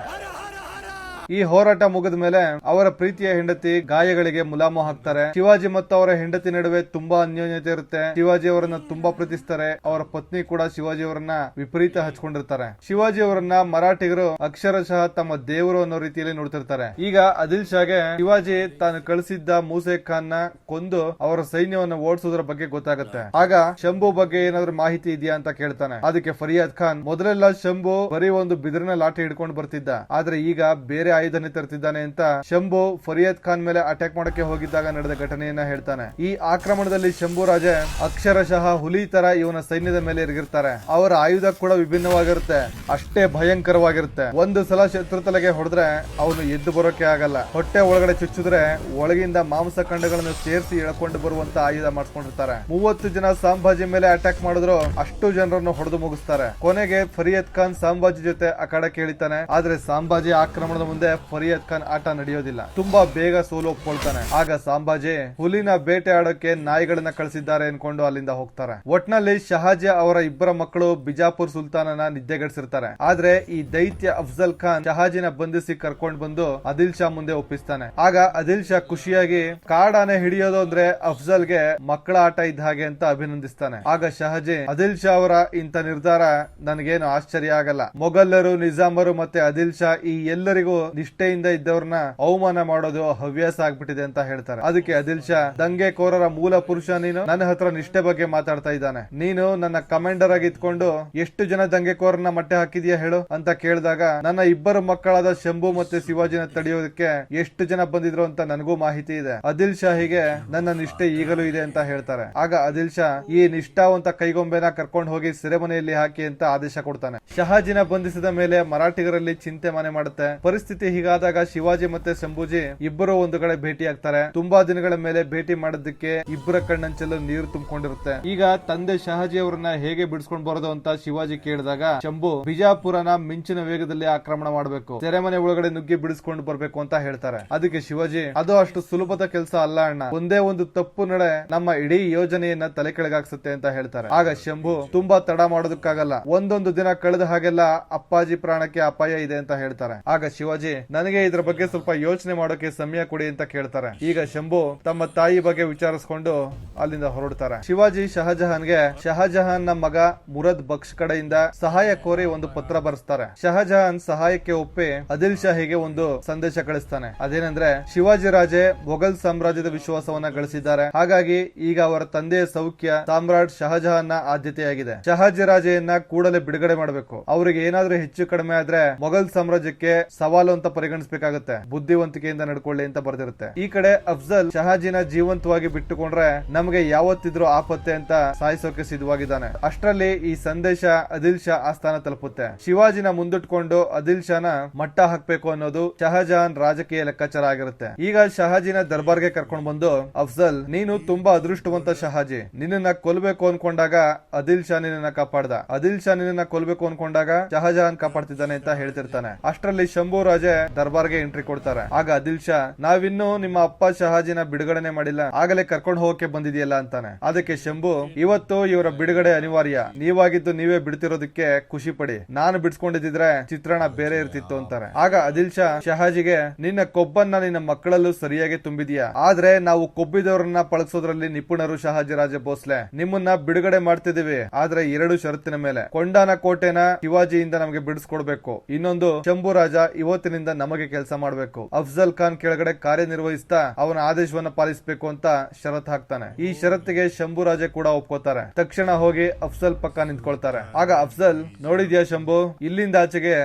ಈ ಹೋರಾಟ ಮುಗಿದ ಮೇಲೆ ಅವರ ಪ್ರೀತಿಯ ಹೆಂಡತಿ ಗಾಯಗಳಿಗೆ ಮುಲಾಮು ಹಾಕ್ತಾರೆ. ಶಿವಾಜಿ ಮತ್ತು ಅವರ ಹೆಂಡತಿ ನಡುವೆ ತುಂಬಾ ಅನ್ಯೋನ್ಯತೆ ಇರುತ್ತೆ. ಶಿವಾಜಿ ಅವರನ್ನ ತುಂಬಾ ಪ್ರೀತಿಸ್ತಾರೆ. ಅವರ ಪತ್ನಿ ಕೂಡ ಶಿವಾಜಿ ಅವರನ್ನ ವಿಪರೀತ ಹಚ್ಕೊಂಡಿರ್ತಾರೆ. ಶಿವಾಜಿ ಅವರನ್ನ ಮರಾಠಿಗರು ಅಕ್ಷರಶಃ ತಮ್ಮ ದೇವರು ಅನ್ನೋ ರೀತಿಯಲ್ಲಿ ನೋಡ್ತಿರ್ತಾರೆ. ಈಗ ಆದಿಲ್ ಶಾಗೆ ಶಿವಾಜಿ ತಾನು ಕಳಿಸಿದ್ದ ಮೂಸೆ ಖಾನ್ ನ ಕೊಂದು ಅವರ ಸೈನ್ಯವನ್ನು ಓಡಿಸೋದ್ರ ಬಗ್ಗೆ ಗೊತ್ತಾಗುತ್ತೆ. ಆಗ ಶಂಭು ಬಗ್ಗೆ ಏನಾದ್ರು ಮಾಹಿತಿ ಇದೆಯಾ ಅಂತ ಕೇಳ್ತಾನೆ. ಅದಕ್ಕೆ ಫರಿಯಾದ್ ಖಾನ್, ಮೊದಲೆಲ್ಲ ಶಂಭು ಬರೀ ಒಂದು ಬಿದಿರಿನ ಲಾಠಿ ಹಿಡ್ಕೊಂಡು ಬರ್ತಿದ್ದ, ಆದ್ರೆ ಈಗ ಬೇರೆ ಆಯುಧನೇ ತರ್ತಿದ್ದಾನೆ ಅಂತ ಶಂಭು ಫರಿಯಾದ್ ಖಾನ್ ಮೇಲೆ ಅಟ್ಯಾಕ್ ಮಾಡಕ್ಕೆ ಹೋಗಿದ್ದಾಗ ನಡೆದ ಘಟನೆಯನ್ನ ಹೇಳ್ತಾನೆ. ಈ ಆಕ್ರಮಣದಲ್ಲಿ ಶಂಭು ರಾಜೆ ಅಕ್ಷರಶಃ ಹುಲಿ ತರ ಇವನ ಸೈನ್ಯದ ಮೇಲೆ ಇರಿಗಿರ್ತಾರೆ. ಅವರ ಆಯುಧ ಕೂಡ ವಿಭಿನ್ನವಾಗಿರುತ್ತೆ, ಅಷ್ಟೇ ಭಯಂಕರವಾಗಿರುತ್ತೆ. ಒಂದು ಸಲ ಶತ್ರು ತಲೆಗೆ ಹೊಡೆದ್ರೆ ಅವನು ಎದ್ದು ಬರೋಕೆ ಆಗಲ್ಲ. ಹೊಟ್ಟೆ ಒಳಗಡೆ ಚುಚ್ಚಿದ್ರೆ ಒಳಗಿಂದ ಮಾಂಸ ಖಂಡಗಳನ್ನು ಸೇರಿಸಿ ಎಳ್ಕೊಂಡು ಬರುವಂತ ಆಯುಧ ಮಾಡಿಸ್ಕೊಂಡಿರ್ತಾರೆ. 30 ಜನ ಸಂಭಾಜಿ ಮೇಲೆ ಅಟ್ಯಾಕ್ ಮಾಡಿದ್ರು ಅಷ್ಟು ಜನರನ್ನು ಹೊಡೆದು ಮುಗಿಸ್ತಾರೆ. ಕೊನೆಗೆ ಫರಿಯಾದ್ ಖಾನ್ ಸಂಭಾಜಿ ಜೊತೆ ಅಖಾಡಕ್ಕೆ ಇಳಿತಾನೆ. ಆದ್ರೆ ಸಂಭಾಜಿ ಆಕ್ರಮಣದ ಮುಂದೆ ಫರಿಯಾದ್ ಖಾನ್ ಆಟ ನಡೆಯೋದಿಲ್ಲ. ತುಂಬಾ ಬೇಗ ಸೋಲು ಒಪ್ಕೊಳ್ತಾನೆ. ಆಗ ಸಂಭಾಜಿ ಹುಲಿನ ಬೇಟೆ ಆಡೋಕೆ ನಾಯಿಗಳನ್ನ ಕಳಿಸಿದ್ದಾರೆ ಅನ್ಕೊಂಡು ಅಲ್ಲಿಂದ ಹೋಗ್ತಾರೆ. ಒಟ್ನಲ್ಲಿ ಶಹಾಜಿ ಅವರ ಇಬ್ಬರ ಮಕ್ಕಳು ಬಿಜಾಪುರ್ ಸುಲ್ತಾನನ ನಿದ್ದೆಗೆಡಿಸಿರ್ತಾರೆ. ಆದ್ರೆ ಈ ದೈತ್ಯ ಅಫ್ಜಲ್ ಖಾನ್ ಶಹಾಜಿನ ಬಂಧಿಸಿ ಕರ್ಕೊಂಡು ಬಂದು ಆದಿಲ್ ಶಾ ಮುಂದೆ ಒಪ್ಪಿಸ್ತಾನೆ. ಆಗ ಆದಿಲ್ ಶಾ ಖುಷಿಯಾಗಿ ಕಾಡಾನೆ ಹಿಡಿಯೋದು ಅಂದ್ರೆ ಅಫ್ಜಲ್ಗೆ ಮಕ್ಕಳ ಆಟ ಇದ್ದ ಹಾಗೆ ಅಂತ ಅಭಿನಂದಿಸ್ತಾನೆ. ಆಗ ಶಹಾಜಿ, ಆದಿಲ್ ಶಾ ಅವರ ಇಂಥ ನಿರ್ಧಾರ ನನಗೇನು ಆಶ್ಚರ್ಯ ಆಗಲ್ಲ. ಮೊಘಲರು, ನಿಜಾಮರು ಮತ್ತೆ ಆದಿಲ್ ಶಾ ಈ ಎಲ್ಲರಿಗೂ ನಿಷ್ಠೆಯಿಂದ ಇದ್ದವ್ರನ್ನ ಅವಮಾನ ಮಾಡೋದು ಹವ್ಯಾಸ ಆಗ್ಬಿಟ್ಟಿದೆ ಅಂತ ಹೇಳ್ತಾರೆ. ಅದಕ್ಕೆ ಆದಿಲ್ ಶಾ, ದಂಗೆಕೋರರ ಮೂಲ ಪುರುಷ ನೀನು, ನನ್ನ ಹತ್ರ ನಿಷ್ಠೆ ಬಗ್ಗೆ ಮಾತಾಡ್ತಾ ಇದ್ದಾನೆ. ನೀನು ನನ್ನ ಕಮಾಂಡರ್ ಆಗಿ ಇದ್ಕೊಂಡು ಎಷ್ಟು ಜನ ದಂಗೆಕೋರನ್ನ ಮಟ್ಟೆ ಹಾಕಿದ್ಯಾ ಹೇಳು ಅಂತ ಕೇಳಿದಾಗ, ನನ್ನ ಇಬ್ಬರು ಮಕ್ಕಳಾದ ಶಂಭು ಮತ್ತೆ ಶಿವಾಜಿನ ತಡೆಯೋದಕ್ಕೆ ಎಷ್ಟು ಜನ ಬಂದಿದ್ರು ಅಂತ ನನಗೂ ಮಾಹಿತಿ ಇದೆ. ಆದಿಲ್ ಶಾಹಿಗೆ ನನ್ನ ನಿಷ್ಠೆ ಈಗಲೂ ಇದೆ ಅಂತ ಹೇಳ್ತಾರೆ. ಆಗ ಆದಿಲ್ ಶಾ ಈ ನಿಷ್ಠಾವಂತ ಕೈಗೊಂಬೆನ ಕರ್ಕೊಂಡು ಹೋಗಿ ಸೆರೆಮನೆಯಲ್ಲಿ ಹಾಕಿ ಅಂತ ಆದೇಶ ಕೊಡ್ತಾನೆ. ಶಹಾಜಿನ ಬಂಧಿಸಿದ ಮೇಲೆ ಮರಾಠಿಗರಲ್ಲಿ ಚಿಂತೆ ಮನೆ ಮಾಡುತ್ತೆ. ಪರಿಸ್ಥಿತಿ ಹೀಗಾದಾಗ ಶಿವಾಜಿ ಮತ್ತೆ ಶಂಭೂಜಿ ಇಬ್ಬರು ಒಂದು ಕಡೆ ಭೇಟಿ ಆಗ್ತಾರೆ. ತುಂಬಾ ದಿನಗಳ ಮೇಲೆ ಭೇಟಿ ಮಾಡೋದಕ್ಕೆ ಇಬ್ಬರ ಕಣ್ಣಂಚಲ್ಲೂ ನೀರು ತುಂಬಿಕೊಂಡಿರುತ್ತೆ. ಈಗ ತಂದೆ ಶಹಾಜಿ ಅವರನ್ನ ಹೇಗೆ ಬಿಡಿಸ್ಕೊಂಡು ಬರೋದು ಅಂತ ಶಿವಾಜಿ ಕೇಳಿದಾಗ, ಶಂಭು ಬಿಜಾಪುರನ ಮಿಂಚಿನ ವೇಗದಲ್ಲಿ ಆಕ್ರಮಣ ಮಾಡಬೇಕು, ಸೆರೆಮನೆ ಒಳಗಡೆ ನುಗ್ಗಿ ಬಿಡಿಸ್ಕೊಂಡು ಬರ್ಬೇಕು ಅಂತ ಹೇಳ್ತಾರೆ. ಅದಕ್ಕೆ ಶಿವಾಜಿ, ಅದು ಅಷ್ಟು ಸುಲಭದ ಕೆಲಸ ಅಲ್ಲ ಅಣ್ಣ, ಒಂದೇ ಒಂದು ತಪ್ಪು ನಡೆ ನಮ್ಮ ಇಡೀ ಯೋಜನೆಯನ್ನ ತಲೆ ಕೆಳಗಾಕ್ಸುತ್ತೆ ಅಂತ ಹೇಳ್ತಾರೆ. ಆಗ ಶಂಭು, ತುಂಬಾ ತಡ ಮಾಡೋದಕ್ಕಾಗಲ್ಲ, ಒಂದೊಂದು ದಿನ ಕಳೆದ ಹಾಗೆಲ್ಲ ಅಪ್ಪಾಜಿ ಪ್ರಾಣಕ್ಕೆ ಅಪಾಯ ಇದೆ ಅಂತ ಹೇಳ್ತಾರೆ. ಆಗ ಶಿವಾಜಿ, ನನಗೆ ಇದ್ರ ಬಗ್ಗೆ ಸ್ವಲ್ಪ ಯೋಚನೆ ಮಾಡೋಕೆ ಸಮಯ ಕೊಡಿ ಅಂತ ಕೇಳ್ತಾರೆ. ಈಗ ಶಂಭು ತಮ್ಮ ತಾಯಿ ಬಗ್ಗೆ ವಿಚಾರಿಸಿಕೊಂಡು ಅಲ್ಲಿಂದ ಹೊರಡ್ತಾರೆ. ಶಿವಾಜಿ ಶಹಜಹಾನ್ಗೆ ಶಹಜಹಾನ್ ನ ಮಗ ಮುರದ್ ಬಕ್ಷ್ ಕಡೆಯಿಂದ ಸಹಾಯ ಕೋರಿ ಒಂದು ಪತ್ರ ಬರೆಸ್ತಾರೆ. ಶಹಜಹಾನ್ ಸಹಾಯಕ್ಕೆ ಒಪ್ಪಿ ಆದಿಲ್ ಶಾಹಿಗೆ ಒಂದು ಸಂದೇಶ ಕಳಿಸ್ತಾನೆ. ಅದೇನೆಂದ್ರೆ, ಶಿವಾಜಿ ರಾಜೆ ಮೊಘಲ್ ಸಾಮ್ರಾಜ್ಯದ ವಿಶ್ವಾಸವನ್ನ ಗಳಿಸಿದ್ದಾರೆ. ಹಾಗಾಗಿ ಈಗ ಅವರ ತಂದೆಯ ಸೌಖ್ಯ ಸಾಮ್ರಾಟ್ ಶಹಜಹಾನ್ ನ ಆದ್ಯತೆಯಾಗಿದೆ. ಶಹಾಜಿ ರಾಜೆಯನ್ನ ಕೂಡಲೇ ಬಿಡುಗಡೆ ಮಾಡಬೇಕು. ಅವರಿಗೆ ಏನಾದ್ರೂ ಹೆಚ್ಚು ಕಡಿಮೆ ಆದ್ರೆ ಮೊಘಲ್ ಸಾಮ್ರಾಜ್ಯಕ್ಕೆ ಸವಾಲು ಅಂತ ಪರಿಗಣಿಸಬೇಕಾಗುತ್ತೆ. ಬುದ್ಧಿವಂತಿಕೆಯಿಂದ ನಡ್ಕೊಳ್ಳಿ ಅಂತ ಬರೆದಿರುತ್ತೆ. ಈ ಕಡೆ ಅಫ್ಜಲ್ ಶಹಾಜಿನ ಜೀವಂತವಾಗಿ ಬಿಟ್ಟುಕೊಂಡ್ರೆ ನಮಗೆ ಯಾವತ್ತಿದ್ರೂ ಆಪತ್ತೆ ಅಂತ ಸಾಯಿಸೋಕೆ ಸಿದ್ಧವಾಗಿದ್ದಾನೆ. ಅಷ್ಟರಲ್ಲಿ ಈ ಸಂದೇಶ ಆದಿಲ್ ಶಾ ಆಸ್ಥಾನ ತಲುಪುತ್ತೆ. ಶಿವಾಜಿನ ಮುಂದಿಟ್ಕೊಂಡು ಆದಿಲ್ ಶಾನ ಮಟ್ಟ ಹಾಕ್ಬೇಕು ಅನ್ನೋದು ಶಹಜಹಾನ್ ರಾಜಕೀಯ ಲೆಕ್ಕಾಚಾರ ಆಗಿರುತ್ತೆ. ಈಗ ಶಹಾಜಿನ ದರ್ಬಾರ್ಗೆ ಕರ್ಕೊಂಡು ಬಂದು, ಅಫ್ಜಲ್, ನೀನು ತುಂಬಾ ಅದೃಷ್ಟವಂತ ಶಹಾಜಿ, ನಿನ್ನನ್ನ ಕೊಲ್ಬೇಕು ಅನ್ಕೊಂಡಾಗ ಆದಿಲ್ ಶಾ ನಿನ್ನ ಕಾಪಾಡ್ದ, ಆದಿಲ್ ಶಾ ನಿನ್ನ ಕೊಲ್ಬೇಕು ಅನ್ಕೊಂಡಾಗ ಶಹಜಹಾನ್ ಕಾಪಾಡ್ತಿದ್ದಾನೆ ಅಂತ ಹೇಳ್ತಿರ್ತಾನೆ. ಅಷ್ಟರಲ್ಲಿ ಶಂಭು ರಾಜೆ ದರ್ಬಾರ್ಗೆ ಎಂಟ್ರಿ ಕೊಡ್ತಾರೆ. ಆಗ ಆದಿಲ್ ಶಾ, ನಾವಿನ್ನೂ ನಿಮ್ಮ ಅಪ್ಪ ಶಹಾಜಿನ ಬಿಡುಗಡೆ ಮಾಡಿಲ್ಲ, ಆಗಲೇ ಕರ್ಕೊಂಡು ಹೋಗಕ್ಕೆ ಬಂದಿದೆಯಲ್ಲ ಅಂತಾನೆ. ಅದಕ್ಕೆ ಶಂಭು, ಇವತ್ತು ಇವರ ಬಿಡುಗಡೆ ಅನಿವಾರ್ಯ, ನೀವಾಗಿದ್ದು ನೀವೇ ಬಿಡ್ತಿರೋದಕ್ಕೆ ಖುಷಿ ಪಡಿ, ನಾನು ಬಿಡ್ಸ್ಕೊಂಡಿದ್ರೆ ಚಿತ್ರಣ ಬೇರೆ ಇರ್ತಿತ್ತು ಅಂತಾರೆ. ಆಗ ಆದಿಲ್ ಶಾ ಶಹಾಜಿಗೆ, ನಿನ್ನ ಕೊಬ್ಬನ್ನ ನಿನ್ನ ಮಕ್ಕಳಲ್ಲೂ ಸರಿಯಾಗಿ ತುಂಬಿದೀಯಾ, ಆದ್ರೆ ನಾವು ಕೊಬ್ಬಿದವರನ್ನ ಪಳಗಿಸೋದ್ರಲ್ಲಿ ನಿಪುಣರು ಶಹಾಜಿ ರಾಜ ಭೋಸ್ಲೆ, ನಿಮ್ಮನ್ನ ಬಿಡುಗಡೆ ಮಾಡ್ತಿದೀವಿ, ಆದ್ರೆ 2 ಷರತ್ತಿನ ಮೇಲೆ. ಕೊಂಡಾನ ಕೋಟೆನ ಶಿವಾಜಿಯಿಂದ ನಮಗೆ ಬಿಡಿಸ್ಕೊಡ್ಬೇಕು, ಇನ್ನೊಂದು ಶಂಭು ರಾಜ ಇವತ್ತಿನಿಂದ ನಮಗೆ ಕೆಲಸ ಮಾಡ್ಬೇಕು, ಅಫ್ಜಲ್ ಖಾನ್ ಕೆಳಗಡೆ ಕಾರ್ಯನಿರ್ವಹಿಸ್ತಾ ಅವನ ಆದೇಶವನ್ನ ಪಾಲಿಸಬೇಕು ಅಂತ ಷರತ್ ಹಾಕ್ತಾನೆ. ಈ ಷರತ್ತಿಗೆ ಶಂಭು ರಾಜೆ ಕೂಡ ಒಪ್ಕೋತಾರೆ. ತಕ್ಷಣ ಹೋಗಿ ಅಫ್ಜಲ್ ಪಕ್ಕ ನಿಂತ್ಕೊಳ್ತಾರೆ. ಆಗ ಅಫ್ಜಲ್, ನೋಡಿದ್ಯಾ ಶಂಭು, ಇಲ್ಲಿಂದ ಆಚೆಗೆ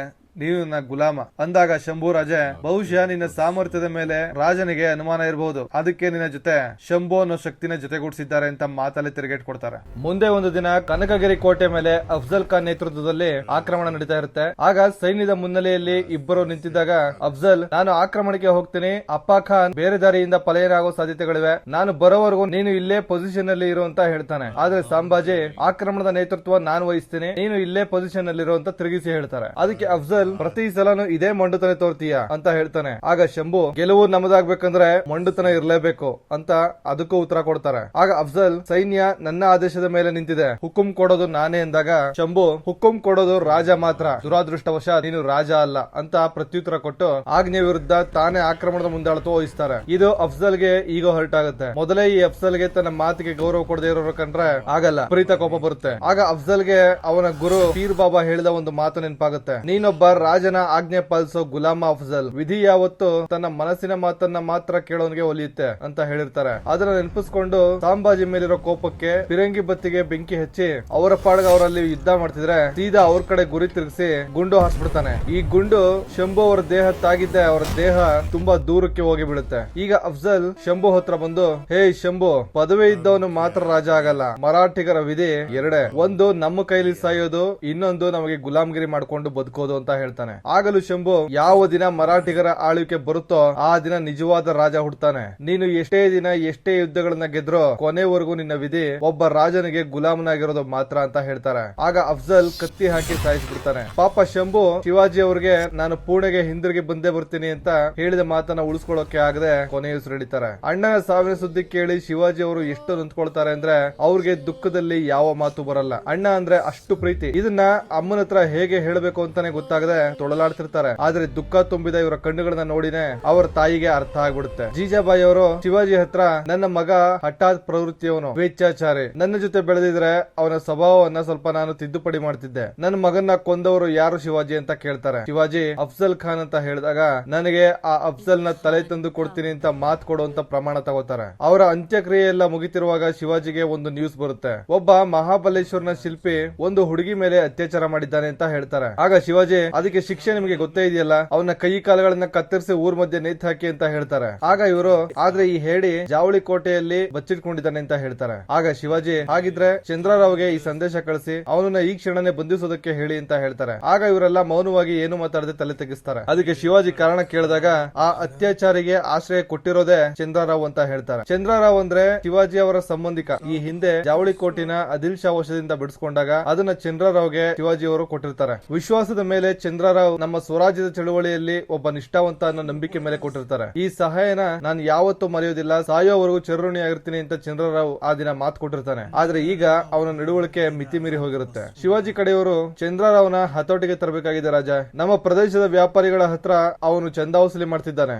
ನೀನು ನನ್ನ ಗುಲಾಮ ಅಂದಾಗ ಶಂಭು ರಾಜೆ, ಬಹುಶಃ ನಿನ್ನ ಸಾಮರ್ಥ್ಯದ ಮೇಲೆ ರಾಜನಿಗೆ ಅನುಮಾನ ಇರಬಹುದು, ಅದಕ್ಕೆ ನಿನ್ನ ಜೊತೆ ಶಂಭು ಅನ್ನೋ ಶಕ್ತಿನ ಜೊತೆಗೂಡಿಸಿದ್ದಾರೆ ಅಂತ ಮಾತಲ್ಲಿ ತಿರುಗೇಟ್ ಕೊಡ್ತಾರೆ. ಮುಂದೆ ಒಂದು ದಿನ ಕನಕಗಿರಿ ಕೋಟೆ ಮೇಲೆ ಅಫ್ಜಲ್ ಖಾನ್ ನೇತೃತ್ವದಲ್ಲಿ ಆಕ್ರಮಣ ನಡೀತಾ ಇರುತ್ತೆ. ಆಗ ಸೈನ್ಯದ ಮುನ್ನೆಲೆಯಲ್ಲಿ ಇಬ್ಬರು ನಿಂತಿದ್ದಾಗ ಅಫ್ಜಲ್, ನಾನು ಆಕ್ರಮಣಕ್ಕೆ ಹೋಗ್ತೀನಿ, ಅಪ್ಪ ಖಾನ್ ಬೇರೆ ದಾರಿಯಿಂದ ಪಲಾಯನ ಸಾಧ್ಯತೆಗಳಿವೆ, ನಾನು ಬರೋವರೆಗೂ ನೀನು ಇಲ್ಲೇ ಪೊಸಿಷನ್ ಅಲ್ಲಿ ಇರು ಅಂತ ಹೇಳ್ತಾನೆ. ಆದ್ರೆ ಸಂಭಾಜಿ, ಆಕ್ರಮಣದ ನೇತೃತ್ವ ನಾನು ವಹಿಸ್ತೀನಿ, ನೀನು ಇಲ್ಲೇ ಪೊಸಿಷನ್ ಅಲ್ಲಿ ಇರು ಅಂತ ತಿರುಗಿಸಿ ಹೇಳ್ತಾರೆ. ಅದಕ್ಕೆ ಅಫ್ಜಲ್ ಅಫ್ಜಲ್ ಪ್ರತಿ ಸಲನು ಇದೇ ಮೊಂಡುತನ ತೋರ್ತೀಯ ಅಂತ ಹೇಳ್ತಾನೆ. ಆಗ ಶಂಭು ಗೆಲುವು ನಮ್ಮದಾಗ್ಬೇಕಂದ್ರೆ ಮೊಂಡುತನ ಇರ್ಲೇಬೇಕು ಅಂತ ಅದಕ್ಕೂ ಉತ್ತರ ಕೊಡ್ತಾರೆ. ಆಗ ಅಫ್ಜಲ್ ಸೈನ್ಯ ನನ್ನ ಆದೇಶದ ಮೇಲೆ ನಿಂತಿದೆ, ಹುಕುಂ ಕೊಡೋದು ನಾನೇ ಎಂದಾಗ ಶಂಭು ಹುಕುಂ ಕೊಡೋದು ರಾಜ ಮಾತ್ರ, ದುರಾದೃಷ್ಟವಶ ನೀನು ರಾಜ ಅಲ್ಲ ಅಂತ ಪ್ರತ್ಯುತ್ತರ ಕೊಟ್ಟು ಆಜ್ಞೆ ವಿರುದ್ಧ ತಾನೇ ಆಕ್ರಮಣದ ಮುಂದಾಳತ್ವ ವಹಿಸ್ತಾರೆ. ಇದು ಅಫ್ಜಲ್ಗೆ ಈಗ ಹರ್ಟ್ ಆಗುತ್ತೆ. ಮೊದಲೇ ಈ ಅಫ್ಜಲ್ಗೆ ತನ್ನ ಮಾತಿಗೆ ಗೌರವ ಕೊಡದೇ ಇರೋರು ಕಂಡ್ರೆ ಆಗಲ್ಲ, ವಿಪರೀತ ಕೋಪ ಬರುತ್ತೆ. ಆಗ ಅಫ್ಜಲ್ಗೆ ಅವನ ಗುರು ಪೀರ್ ಬಾಬಾ ಹೇಳಿದ ಒಂದು ಮಾತು ನೆನಪಾಗುತ್ತೆ, ನೀನೊಬ್ಬ ರಾಜನ ಆಜ್ಞೆ ಪಾಲಿಸೋ ಗುಲಾಮ ಅಫ್ಜಲ್, ವಿಧಿ ಯಾವತ್ತು ತನ್ನ ಮನಸ್ಸಿನ ಮಾತನ್ನ ಮಾತ್ರ ಕೇಳೋನ್ಗೆ ಒಲಿಯುತ್ತೆ ಅಂತ ಹೇಳಿರ್ತಾರೆ. ಅದನ್ನ ನೆನಪಿಸ್ಕೊಂಡು ಸಾಂಬಾಜಿ ಮೇಲಿರೋ ಕೋಪಕ್ಕೆ ಫಿರಂಗಿ ಬತ್ತಿಗೆ ಬೆಂಕಿ ಹಚ್ಚಿ ಅವರ ಪಾಡ್ಗ ಅವರಲ್ಲಿ ಯುದ್ಧ ಮಾಡ್ತಿದ್ರೆ ಸೀದಾ ಅವ್ರ ಕಡೆ ಗುರಿ ತಿರುಗಿಸಿ ಗುಂಡು ಹಾರಿಸ್ಬಿಡ್ತಾನೆ. ಈ ಗುಂಡು ಶಂಭು ಅವರ ದೇಹ ತಾಗಿದ್ದೆ ಅವರ ದೇಹ ತುಂಬಾ ದೂರಕ್ಕೆ ಹೋಗಿ ಬೀಳುತ್ತೆ. ಈಗ ಅಫ್ಜಲ್ ಶಂಭು ಹತ್ರ ಬಂದು, ಹೇ ಶಂಭು, ಪದವಿ ಇದ್ದವನು ಮಾತ್ರ ರಾಜ ಆಗಲ್ಲ, ಮರಾಠಿಗರ ವಿಧಿ ಎರಡೇ, ಒಂದು ನಮ್ಮ ಕೈಲಿ ಸಾಯೋದು, ಇನ್ನೊಂದು ನಮಗೆ ಗುಲಾಮ್ಗಿರಿ ಮಾಡ್ಕೊಂಡು ಬದುಕೋದು ಅಂತ ಹೇಳ್ತಾನೆ. ಆಗಲೂ ಶಂಭು, ಯಾವ ದಿನ ಮರಾಠಿಗರ ಆಳ್ವಿಕೆ ಬರುತ್ತೋ ಆ ದಿನ ನಿಜವಾದ ರಾಜ ಹುಡ್ತಾನೆ. ನೀನು ಎಷ್ಟೇ ದಿನ ಎಷ್ಟೇ ಯುದ್ಧಗಳನ್ನ ಗೆದ್ರೋ ಕೊನೆವರೆಗೂ ನಿನ್ನ ವಿಧಿ ಒಬ್ಬ ರಾಜನಿಗೆ ಗುಲಾಮನಾಗಿರೋದು ಮಾತ್ರ ಅಂತ ಹೇಳ್ತಾರೆ. ಆಗ ಅಫ್ಜಲ್ ಕತ್ತಿ ಹಾಕಿ ಸಾಯಿಸ್ಬಿಡ್ತಾನೆ. ಪಾಪ ಶಂಭು ಶಿವಾಜಿ ಅವ್ರಿಗೆ ನಾನು ಪುಣೆಗೆ ಹಿಂದಿರುಗಿ ಬಂದೇ ಬರ್ತೀನಿ ಅಂತ ಹೇಳಿದ ಮಾತನ್ನ ಉಳಿಸ್ಕೊಳ್ಳೋಕೆ ಆಗದೆ ಕೊನೆಯುಸಿರೆಳಿತಾರೆ. ಅಣ್ಣನ ಸಾವಿನ ಸುದ್ದಿ ಕೇಳಿ ಶಿವಾಜಿ ಅವರು ಎಷ್ಟು ನೊಂದ್ಕೊಳ್ತಾರೆ ಅಂದ್ರೆ ಅವ್ರಿಗೆ ದುಃಖದಲ್ಲಿ ಯಾವ ಮಾತು ಬರಲ್ಲ. ಅಣ್ಣ ಅಂದ್ರೆ ಅಷ್ಟು ಪ್ರೀತಿ. ಇದನ್ನ ಅಮ್ಮನ ಹತ್ರ ಹೇಗೆ ಹೇಳಬೇಕು ಅಂತಾನೆ ಗೊತ್ತಾಗದೆ ತೊಳಲಾಡ್ತಿರ್ತಾರೆ. ಆದ್ರೆ ದುಃಖ ತುಂಬಿದ ಇವರ ಕಣ್ಣುಗಳನ್ನ ನೋಡಿನೇ ಅವರ ತಾಯಿಗೆ ಅರ್ಥ ಆಗ್ಬಿಡುತ್ತೆ. ಜೀಜಾಬಾಯಿ ಅವರು ಶಿವಾಜಿ ಹತ್ರ, ನನ್ನ ಮಗ ಹಠಾತ್ ಪ್ರವೃತ್ತಿಯವನು, ಸ್ವೇಚ್ಛಾಚಾರಿ, ನನ್ನ ಜೊತೆ ಬೆಳೆದಿದ್ರೆ ಅವನ ಸ್ವಭಾವವನ್ನ ಸ್ವಲ್ಪ ನಾನು ತಿದ್ದುಪಡಿ ಮಾಡ್ತಿದ್ದೆ. ನನ್ನ ಮಗನ್ನ ಕೊಂದವರು ಯಾರು ಶಿವಾಜಿ ಅಂತ ಕೇಳ್ತಾರೆ. ಶಿವಾಜಿ ಅಫ್ಜಲ್ ಖಾನ್ ಅಂತ ಹೇಳಿದಾಗ ನನಗೆ ಆ ಅಫ್ಜಲ್ ನ ತಲೆ ತಂದು ಕೊಡ್ತೀನಿ ಅಂತ ಮಾತು ಕೊಡುವಂತ ಪ್ರಮಾಣ ತಗೋತಾರೆ. ಅವರ ಅಂತ್ಯಕ್ರಿಯೆ ಎಲ್ಲ ಮುಗಿತಿರುವಾಗ ಶಿವಾಜಿಗೆ ಒಂದು ನ್ಯೂಸ್ ಬರುತ್ತೆ, ಒಬ್ಬ ಮಹಾಬಲೇಶ್ವರನ ಶಿಲ್ಪಿ ಒಂದು ಹುಡುಗಿ ಮೇಲೆ ಅತ್ಯಾಚಾರ ಮಾಡಿದ್ದಾನೆ ಅಂತ ಹೇಳ್ತಾರೆ. ಆಗ ಶಿವಾಜಿ, ಅದಕ್ಕೆ ಶಿಕ್ಷೆ ನಿಮಗೆ ಗೊತ್ತೇ ಇದೆಯಲ್ಲ, ಅವನ ಕೈ ಕಾಲುಗಳನ್ನ ಕತ್ತರಿಸಿ ಊರ್ ಮಧ್ಯೆ ನೇತು ಹಾಕಿ ಅಂತ ಹೇಳ್ತಾರೆ. ಆಗ ಇವರು, ಆದ್ರೆ ಈ ಹೇಳಿ ಜಾವಳಿ ಕೋಟೆಯಲ್ಲಿ ಬಚ್ಚಿಟ್ಕೊಂಡಿದ್ದಾನೆ ಅಂತ ಹೇಳ್ತಾರೆ. ಆಗ ಶಿವಾಜಿ, ಹಾಗಿದ್ರೆ ಚಂದ್ರರಾವ್ಗೆ ಈ ಸಂದೇಶ ಕಳಿಸಿ ಅವನನ್ನ ಈ ಕ್ಷಣನೇ ಬಂಧಿಸೋದಕ್ಕೆ ಹೇಳಿ ಅಂತ ಹೇಳ್ತಾರೆ. ಆಗ ಇವರೆಲ್ಲ ಮೌನವಾಗಿ ಏನು ಮಾತಾಡದೆ ತಲೆ ತೆಗಿಸ್ತಾರೆ. ಅದಕ್ಕೆ ಶಿವಾಜಿ ಕಾರಣ ಕೇಳಿದಾಗ ಆ ಅತ್ಯಾಚಾರಿಗೆ ಆಶ್ರಯ ಕೊಟ್ಟಿರೋದೇ ಚಂದ್ರರಾವ್ ಅಂತ ಹೇಳ್ತಾರೆ. ಚಂದ್ರರಾವ್ ಅಂದ್ರೆ ಶಿವಾಜಿ ಅವರ ಸಂಬಂಧಿಕ. ಈ ಹಿಂದೆ ಜಾವಳಿ ಕೋಟಿನ ಆದಿಲ್ ಶಾ ವಶದಿಂದ ಬಿಡಿಸ್ಕೊಂಡಾಗ ಅದನ್ನ ಚಂದ್ರರಾವ್ಗೆ ಶಿವಾಜಿ ಅವರು ಕೊಟ್ಟಿರ್ತಾರೆ. ವಿಶ್ವಾಸದ ಮೇಲೆ ಚಂದ್ರರಾವ್ ನಮ್ಮ ಸ್ವರಾಜ್ಯದ ಚಳುವಳಿಯಲ್ಲಿ ಒಬ್ಬ ನಿಷ್ಠಾವಂತ ಅನ್ನೋ ನಂಬಿಕೆ ಮೇಲೆ ಕೊಟ್ಟಿರ್ತಾರೆ. ಈ ಸಹಾಯನ ನಾನು ಯಾವತ್ತೂ ಮರೆಯೋದಿಲ್ಲ, ಸಾಯೋವರೆಗೂ ಚಿರಋಣಿ ಆಗಿರ್ತೀನಿ ಅಂತ ಚಂದ್ರರಾವ್ ಆ ದಿನ ಮಾತು ಕೊಟ್ಟಿರ್ತಾನೆ. ಆದ್ರೆ ಈಗ ಅವನ ನಡವಳಿಕೆ ಮಿತಿ ಮೀರಿ ಹೋಗಿರುತ್ತೆ. ಶಿವಾಜಿ ಕಡೆಯವರು ಚಂದ್ರರಾವ್ನ ಹತೋಟಿಗೆ ತರಬೇಕಾಗಿದೆ ರಾಜ, ನಮ್ಮ ಪ್ರದೇಶದ ವ್ಯಾಪಾರಿಗಳ ಹತ್ರ ಅವನು ಚಂದ ವಸೂಲಿ ಮಾಡ್ತಿದ್ದಾನೆ.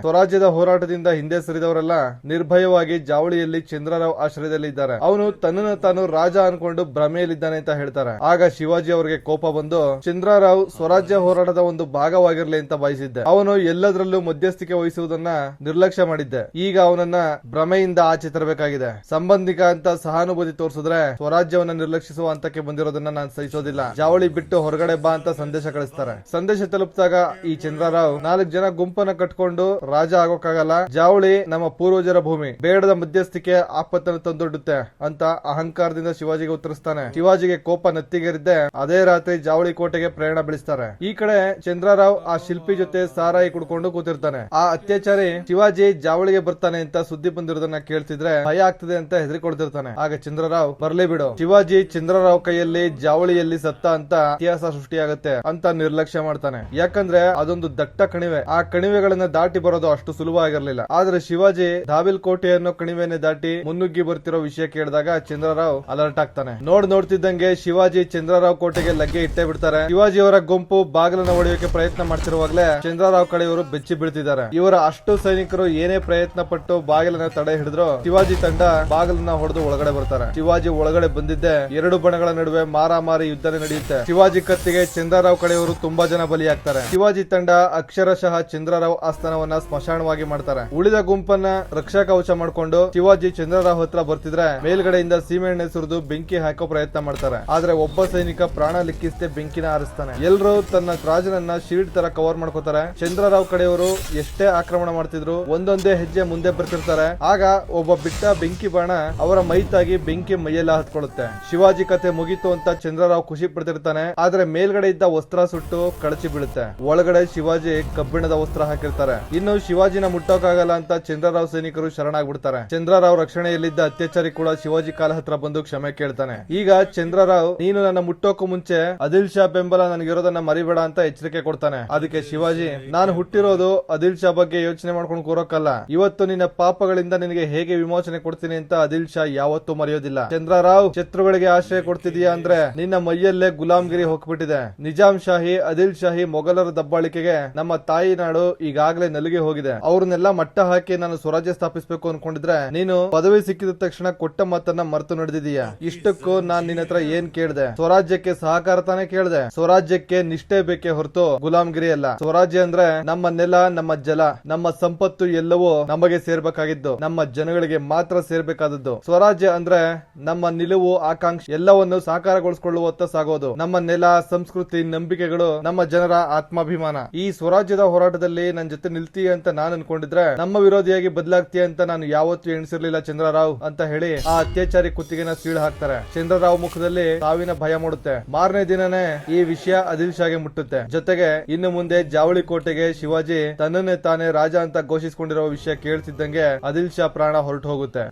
ಸ್ವರಾಜ್ಯದ ಹೋರಾಟದಿಂದ ಹಿಂದೆ ಸರಿದವರೆಲ್ಲ ನಿರ್ಭಯವಾಗಿ ಜಾವಳಿಯಲ್ಲಿ ಚಂದ್ರರಾವ್ ಆಶ್ರಯದಲ್ಲಿ ಇದ್ದಾರೆ. ಅವನು ತನ್ನನ್ನು ತಾನು ರಾಜ ಅನ್ಕೊಂಡು ಭ್ರಮೆಯಲ್ಲಿದ್ದಾನೆ ಅಂತ ಹೇಳ್ತಾರೆ. ಆಗ ಶಿವಾಜಿ ಅವರಿಗೆ ಕೋಪ ಬಂದು, ಚಂದ್ರರಾವ್ ಸ್ವರಾಜ್ಯ ಹೋರಾಟದ ಒಂದು ಭಾಗವಾಗಿರ್ಲಿ ಅಂತ ಬಯಸಿದ್ದೆ, ಅವನು ಎಲ್ಲದರಲ್ಲೂ ಮಧ್ಯಸ್ಥಿಕೆ ವಹಿಸುವುದನ್ನ ನಿರ್ಲಕ್ಷ್ಯ ಮಾಡಿದ್ದೆ. ಈಗ ಅವನನ್ನ ಭ್ರಮೆಯಿಂದ ಆಚೆ ತರಬೇಕಾಗಿದೆ. ಸಂಬಂಧಿಕ ಅಂತ ಸಹಾನುಭೂತಿ ತೋರಿಸಿದ್ರೆ ಸ್ವರಾಜ್ಯವನ್ನ ನಿರ್ಲಕ್ಷಿಸುವ ಹಂತಕ್ಕೆ ಬಂದಿರೋದನ್ನ ನಾನು ಸಹಿಸೋದಿಲ್ಲ. ಜಾವಳಿ ಬಿಟ್ಟು ಹೊರಗಡೆ ಬಾ ಅಂತ ಸಂದೇಶ ಕಳಿಸ್ತಾರೆ. ಸಂದೇಶ ತಲುಪಿದಾಗ ಈ ಚಂದ್ರರಾವ್ 4 ಜನ ಗುಂಪನ್ನ ಕಟ್ಕೊಂಡು ರಾಜ ಆಗೋಕ್ಕಾಗಲ್ಲ, ಜಾವಳಿ ನಮ್ಮ ಪೂರ್ವಜರ ಭೂಮಿ, ಬೇಡದ ಮಧ್ಯಸ್ಥಿಕೆ ಆಪತ್ತನ್ನು ತಂದೊಡ್ಡುತ್ತೆ ಅಂತ ಅಹಂಕಾರದಿಂದ ಶಿವಾಜಿಗೆ ಉತ್ತರಿಸ್ತಾನೆ. ಶಿವಾಜಿಗೆ ಕೋಪ ನತ್ತಿಗೇರಿದ್ದೆ ಅದೇ ರಾತ್ರಿ ಜಾವಳಿ ಕೋಟೆಗೆ ಪ್ರಯಾಣ ಬೆಳೆಸ್ತಾರೆ. ಈ ಕಡೆ ಚಂದ್ರರಾವ್ ಆ ಶಿಲ್ಪಿ ಜೊತೆ ಸಾರಾಯಿ ಕುಡ್ಕೊಂಡು ಕೂತಿರ್ತಾನೆ. ಆ ಅತ್ಯಾಚಾರಿ ಶಿವಾಜಿ ಜಾವಳಿಗೆ ಬರ್ತಾನೆ ಅಂತ ಸುದ್ದಿ ಬಂದಿರೋದನ್ನ ಕೇಳ್ತಿದ್ರೆ ಭಯ ಆಗ್ತದೆ ಅಂತ ಹೆದರಿಕೊಳ್ತಿರ್ತಾನೆ. ಆಗ ಚಂದ್ರರಾವ್, ಬರ್ಲಿ ಬಿಡು, ಶಿವಾಜಿ ಚಂದ್ರರಾವ್ ಕೈಯಲ್ಲಿ ಜಾವಳಿಯಲ್ಲಿ ಸತ್ತ ಅಂತ ಇತಿಹಾಸ ಸೃಷ್ಟಿಯಾಗತ್ತೆ ಅಂತ ನಿರ್ಲಕ್ಷ್ಯ ಮಾಡ್ತಾನೆ. ಯಾಕಂದ್ರೆ ಅದೊಂದು ದಟ್ಟ ಕಣಿವೆ, ಆ ಕಣಿವೆಗಳನ್ನ ದಾಟಿ ಬರೋದು ಅಷ್ಟು ಸುಲಭ ಆಗಿರ್ಲಿಲ್ಲ. ಆದ್ರೆ ಶಿವಾಜಿ ಧಾವಿಲ್ ಕೋಟೆ ಅನ್ನೋ ಕಣಿವೆನೆ ದಾಟಿ ಮುನ್ನುಗ್ಗಿ ಬರ್ತಿರೋ ವಿಷಯ ಕೇಳಿದಾಗ ಚಂದ್ರರಾವ್ ಅಲರ್ಟ್ ಆಗ್ತಾನೆ. ನೋಡ್ತಿದ್ದಂಗೆ ಶಿವಾಜಿ ಚಂದ್ರರಾವ್ ಕೋಟೆಗೆ ಲಗ್ಗೆ ಇಟ್ಟೇ ಬಿಡ್ತಾರೆ. ಶಿವಾಜಿ ಅವರ ಗುಂಪು ಬಾಗಿಲನ್ನ ಹೊಡೆಯೋಕೆ ಪ್ರಯತ್ನ ಮಾಡ್ತಿರುವಾಗಲೇ ಚಂದ್ರರಾವ್ ಕಡೆಯವರು ಬೆಚ್ಚಿ ಬೀಳ್ತಿದ್ದಾರೆ. ಇವರ ಅಷ್ಟು ಸೈನಿಕರು ಏನೇ ಪ್ರಯತ್ನ ಪಟ್ಟು ಬಾಗಿಲನ್ನ ತಡೆ ಹಿಡಿದ್ರು ಶಿವಾಜಿ ತಂಡ ಬಾಗಿಲನ್ನ ಹೊಡೆದು ಒಳಗಡೆ ಬರ್ತಾರೆ. ಶಿವಾಜಿ ಒಳಗಡೆ ಬಂದಿದ್ದೆ 2 ಬಣಗಳ ನಡುವೆ ಮಾರಾಮಾರಿ ಯುದ್ಧನೇ ನಡೆಯುತ್ತೆ. ಶಿವಾಜಿ ಕತ್ತಿಗೆ ಚಂದ್ರರಾವ್ ಕಡೆಯವರು ತುಂಬಾ ಜನ ಬಲಿಯಾಗ್ತಾರೆ. ಶಿವಾಜಿ ತಂಡ ಅಕ್ಷರಶಃ ಚಂದ್ರರಾವ್ ಆಸ್ಥಾನವನ್ನ ಸ್ಮಶಾನವಾಗಿ ಮಾಡ್ತಾರೆ. ಉಳಿದ ಗುಂಪನ್ನ ರಕ್ಷಾ ಕವಚ ಮಾಡ್ಕೊಂಡು ಶಿವಾಜಿ ಚಂದ್ರರಾವ್ ಹತ್ರ ಬರ್ತಿದ್ರೆ ಮೇಲ್ಗಡೆಯಿಂದ ಸೀಮೆಎಣ್ಣೆ ಸುರಿದು ಬೆಂಕಿ ಹಾಕೋ ಪ್ರಯತ್ನ ಮಾಡ್ತಾರೆ. ಆದ್ರೆ ಒಬ್ಬ ಸೈನಿಕ ಪ್ರಾಣ ಲಿಕ್ಕಿಸದೆ ಬೆಂಕಿನ ಆರಿಸ್ತಾನೆ. ಎಲ್ಲರೂ ತನ್ನ ರಾಜನನ್ನ ಶೀಲ್ಡ್ ತರ ಕವರ್ ಮಾಡ್ಕೋತಾರೆ. ಚಂದ್ರರಾವ್ ಕಡೆಯವರು ಎಷ್ಟೇ ಆಕ್ರಮಣ ಮಾಡ್ತಿದ್ರು ಒಂದೊಂದೇ ಹೆಜ್ಜೆ ಮುಂದೆ ಬರ್ತಿರ್ತಾರೆ. ಆಗ ಒಬ್ಬ ಬಿಟ್ಟ ಬೆಂಕಿ ಬಾಣ ಅವರ ಮೈತಾಗಿ ಬೆಂಕಿ ಮೈಯೆಲ್ಲ ಹತ್ಕೊಳ್ಳುತ್ತೆ. ಶಿವಾಜಿ ಕತೆ ಮುಗೀತು ಅಂತ ಚಂದ್ರರಾವ್ ಖುಷಿ ಪಡ್ತಿರ್ತಾನೆ. ಆದ್ರೆ ಮೇಲ್ಗಡೆ ಇದ್ದ ವಸ್ತ್ರ ಸುಟ್ಟು ಕಳಚಿ ಬೀಳುತ್ತೆ. ಒಳಗಡೆ ಶಿವಾಜಿ ಕಬ್ಬಿಣದ ವಸ್ತ್ರ ಹಾಕಿರ್ತಾರೆ. ಇನ್ನು ಶಿವಾಜಿನ ಮುಟ್ಟೋಕಾಗಲ್ಲ ಅಂತ ಚಂದ್ರರಾವ್ ಸೈನಿಕರು ಶರಣಾಗ್ಬಿಡ್ತಾರೆ. ಚಂದ್ರರಾವ್ ರಕ್ಷಣೆಯಲ್ಲಿದ್ದ ಅತ್ಯಾಚಾರಿ ಕೂಡ ಶಿವಾಜಿ ಕಾಲ ಹತ್ರ ಬಂದು ಕ್ಷಮೆ ಕೇಳ್ತಾನೆ. ಈಗ ಚಂದ್ರರಾವ್, ನೀನು ನನ್ನ ಮುಟ್ಟೋಕು ಮುಂಚೆ ಆದಿಲ್ ಶಾ ಬೆಂಬಲ ನನಗಿರೋದನ್ನ ಮರಿಬೇಡ ಅಂತ ಎಚ್ಚರಿಕೆ ಕೊಡ್ತಾನೆ. ಅದಕ್ಕೆ ಶಿವಾಜಿ, ನಾನು ಹುಟ್ಟಿರೋದು ಆದಿಲ್ ಶಾ ಬಗ್ಗೆ ಯೋಚನೆ ಮಾಡ್ಕೊಂಡು ಕೂರೋಕಲ್ಲ, ಇವತ್ತು ನಿನ್ನ ಪಾಪಗಳಿಂದ ನಿನಗೆ ಹೇಗೆ ವಿಮೋಚನೆ ಕೊಡ್ತೀನಿ ಅಂತ ಆದಿಲ್ ಶಾ ಯಾವತ್ತೂ ಮರೆಯೋದಿಲ್ಲ. ಚಂದ್ರರಾವ್, ಶತ್ರುಗಳಿಗೆ ಆಶ್ರಯ ಕೊಡ್ತಿದೀಯಾ ಅಂದ್ರೆ ನಿನ್ನ ಮೈಯಲ್ಲೇ ಗುಲಾಮ್ಗಿರಿ ಹೋಗ್ಬಿಟ್ಟಿದೆ. ನಿಜಾಂ ಶಾಹಿ, ಆದಿಲ್ ಶಾಹಿ, ಮೊಘಲರ ದಬ್ಬಾಳಿಕೆಗೆ ನಮ್ಮ ತಾಯಿ ನಾಡು ಈಗಾಗಲೇ ನಲಿಗೆ ಹೋಗಿದೆ. ಅವ್ರನ್ನೆಲ್ಲ ಮಟ್ಟ ಹಾಕಿ ನಾನು ಸ್ವರಾಜ್ಯ ಸ್ಥಾಪಿಸಬೇಕು ಅನ್ಕೊಂಡಿದ್ರೆ ನೀನು ಪದವಿ ಸಿಕ್ಕಿದ ತಕ್ಷಣ ಕೊಟ್ಟ ಮಾತನ್ನ ಮರೆತು ನಡೆದಿದೀಯ. ಇಷ್ಟಕ್ಕೂ ನಾನ್ ನಿನ್ನ ಹತ್ರ ಏನ್ ಕೇಳ್ದೆ? ಸ್ವರಾಜ್ಯಕ್ಕೆ ಸಹಕಾರ ತಾನೇ ಕೇಳ್ದೆ. ಸ್ವರಾಜ್ಯಕ್ಕೆ ನಿಷ್ಠೆ ಬೇಕೇ ಹೊರತು ಗುಲಾಮ್ಗಿರಿ ಅಲ್ಲ. ಸ್ವರಾಜ್ಯ ಅಂದ್ರೆ ನಮ್ಮ ನೆಲ, ನಮ್ಮ ಜಲ, ನಮ್ಮ ಸಂಪತ್ತು ಎಲ್ಲವೂ ನಮಗೆ ಸೇರ್ಬೇಕಾಗಿದ್ದು, ನಮ್ಮ ಜನಗಳಿಗೆ ಮಾತ್ರ ಸೇರ್ಬೇಕಾದದ್ದು. ಸ್ವರಾಜ್ಯ ಅಂದ್ರೆ ನಮ್ಮ ನಿಲುವು, ಆಕಾಂಕ್ಷೆ ಎಲ್ಲವನ್ನು ಸಾಕಾರಗೊಳಿಸಿಕೊಳ್ಳುವತ್ತ ಸಾಗೋದು. ನಮ್ಮ ನೆಲ, ಸಂಸ್ಕೃತಿ, ನಂಬಿಕೆಗಳು, ನಮ್ಮ ಜನರ ಆತ್ಮಾಭಿಮಾನ. ಈ ಸ್ವರಾಜ್ಯದ ಹೋರಾಟದಲ್ಲಿ ನನ್ ಜೊತೆ ನಿಲ್ತೀಯ ಅಂತ ನಾನು ಅನ್ಕೊಂಡಿದ್ರೆ ನಮ್ಮ ವಿರೋಧಿಯಾಗಿ ಬದಲಾಗ್ತೀಯ ಅಂತ ನಾನು ಯಾವತ್ತೂ ಎಣಿಸಿರ್ಲಿಲ್ಲ ಚಂದ್ರರಾವ್ ಅಂತ ಹೇಳಿ ಆ ಅತ್ಯಾಚಾರಿ ಕುತ್ತಿಗೆನ ಸೀಳು ಹಾಕ್ತಾರೆ. ಚಂದ್ರರಾವ್ ಮುಖದಲ್ಲಿ ಸಾವಿನ ಭಯ ಮೂಡುತ್ತೆ. ಮಾರನೇ ದಿನನೇ ಈ ವಿಷಯ ಆದಿಲ್ ಶಾಗೆ ಮುಟ್ಟುತ್ತೆ. ಜೊತೆಗೆ ಇನ್ನು ಮುಂದೆ ಜಾವಳಿ ಕೋಟೆಗೆ ಶಿವಾಜಿ ತನ್ನನ್ನೇ ತಾನೇ ರಾಜ ಅಂತ ಘೋಷಿಸಿಕೊಂಡಿರುವ ವಿಷಯ ಕೇಳ್ತಿದ್ದಂಗೆ ಆದಿಲ್ ಶಾ ಪ್ರಾಣ ಹೊರಟು ಹೋಗುತ್ತೆ.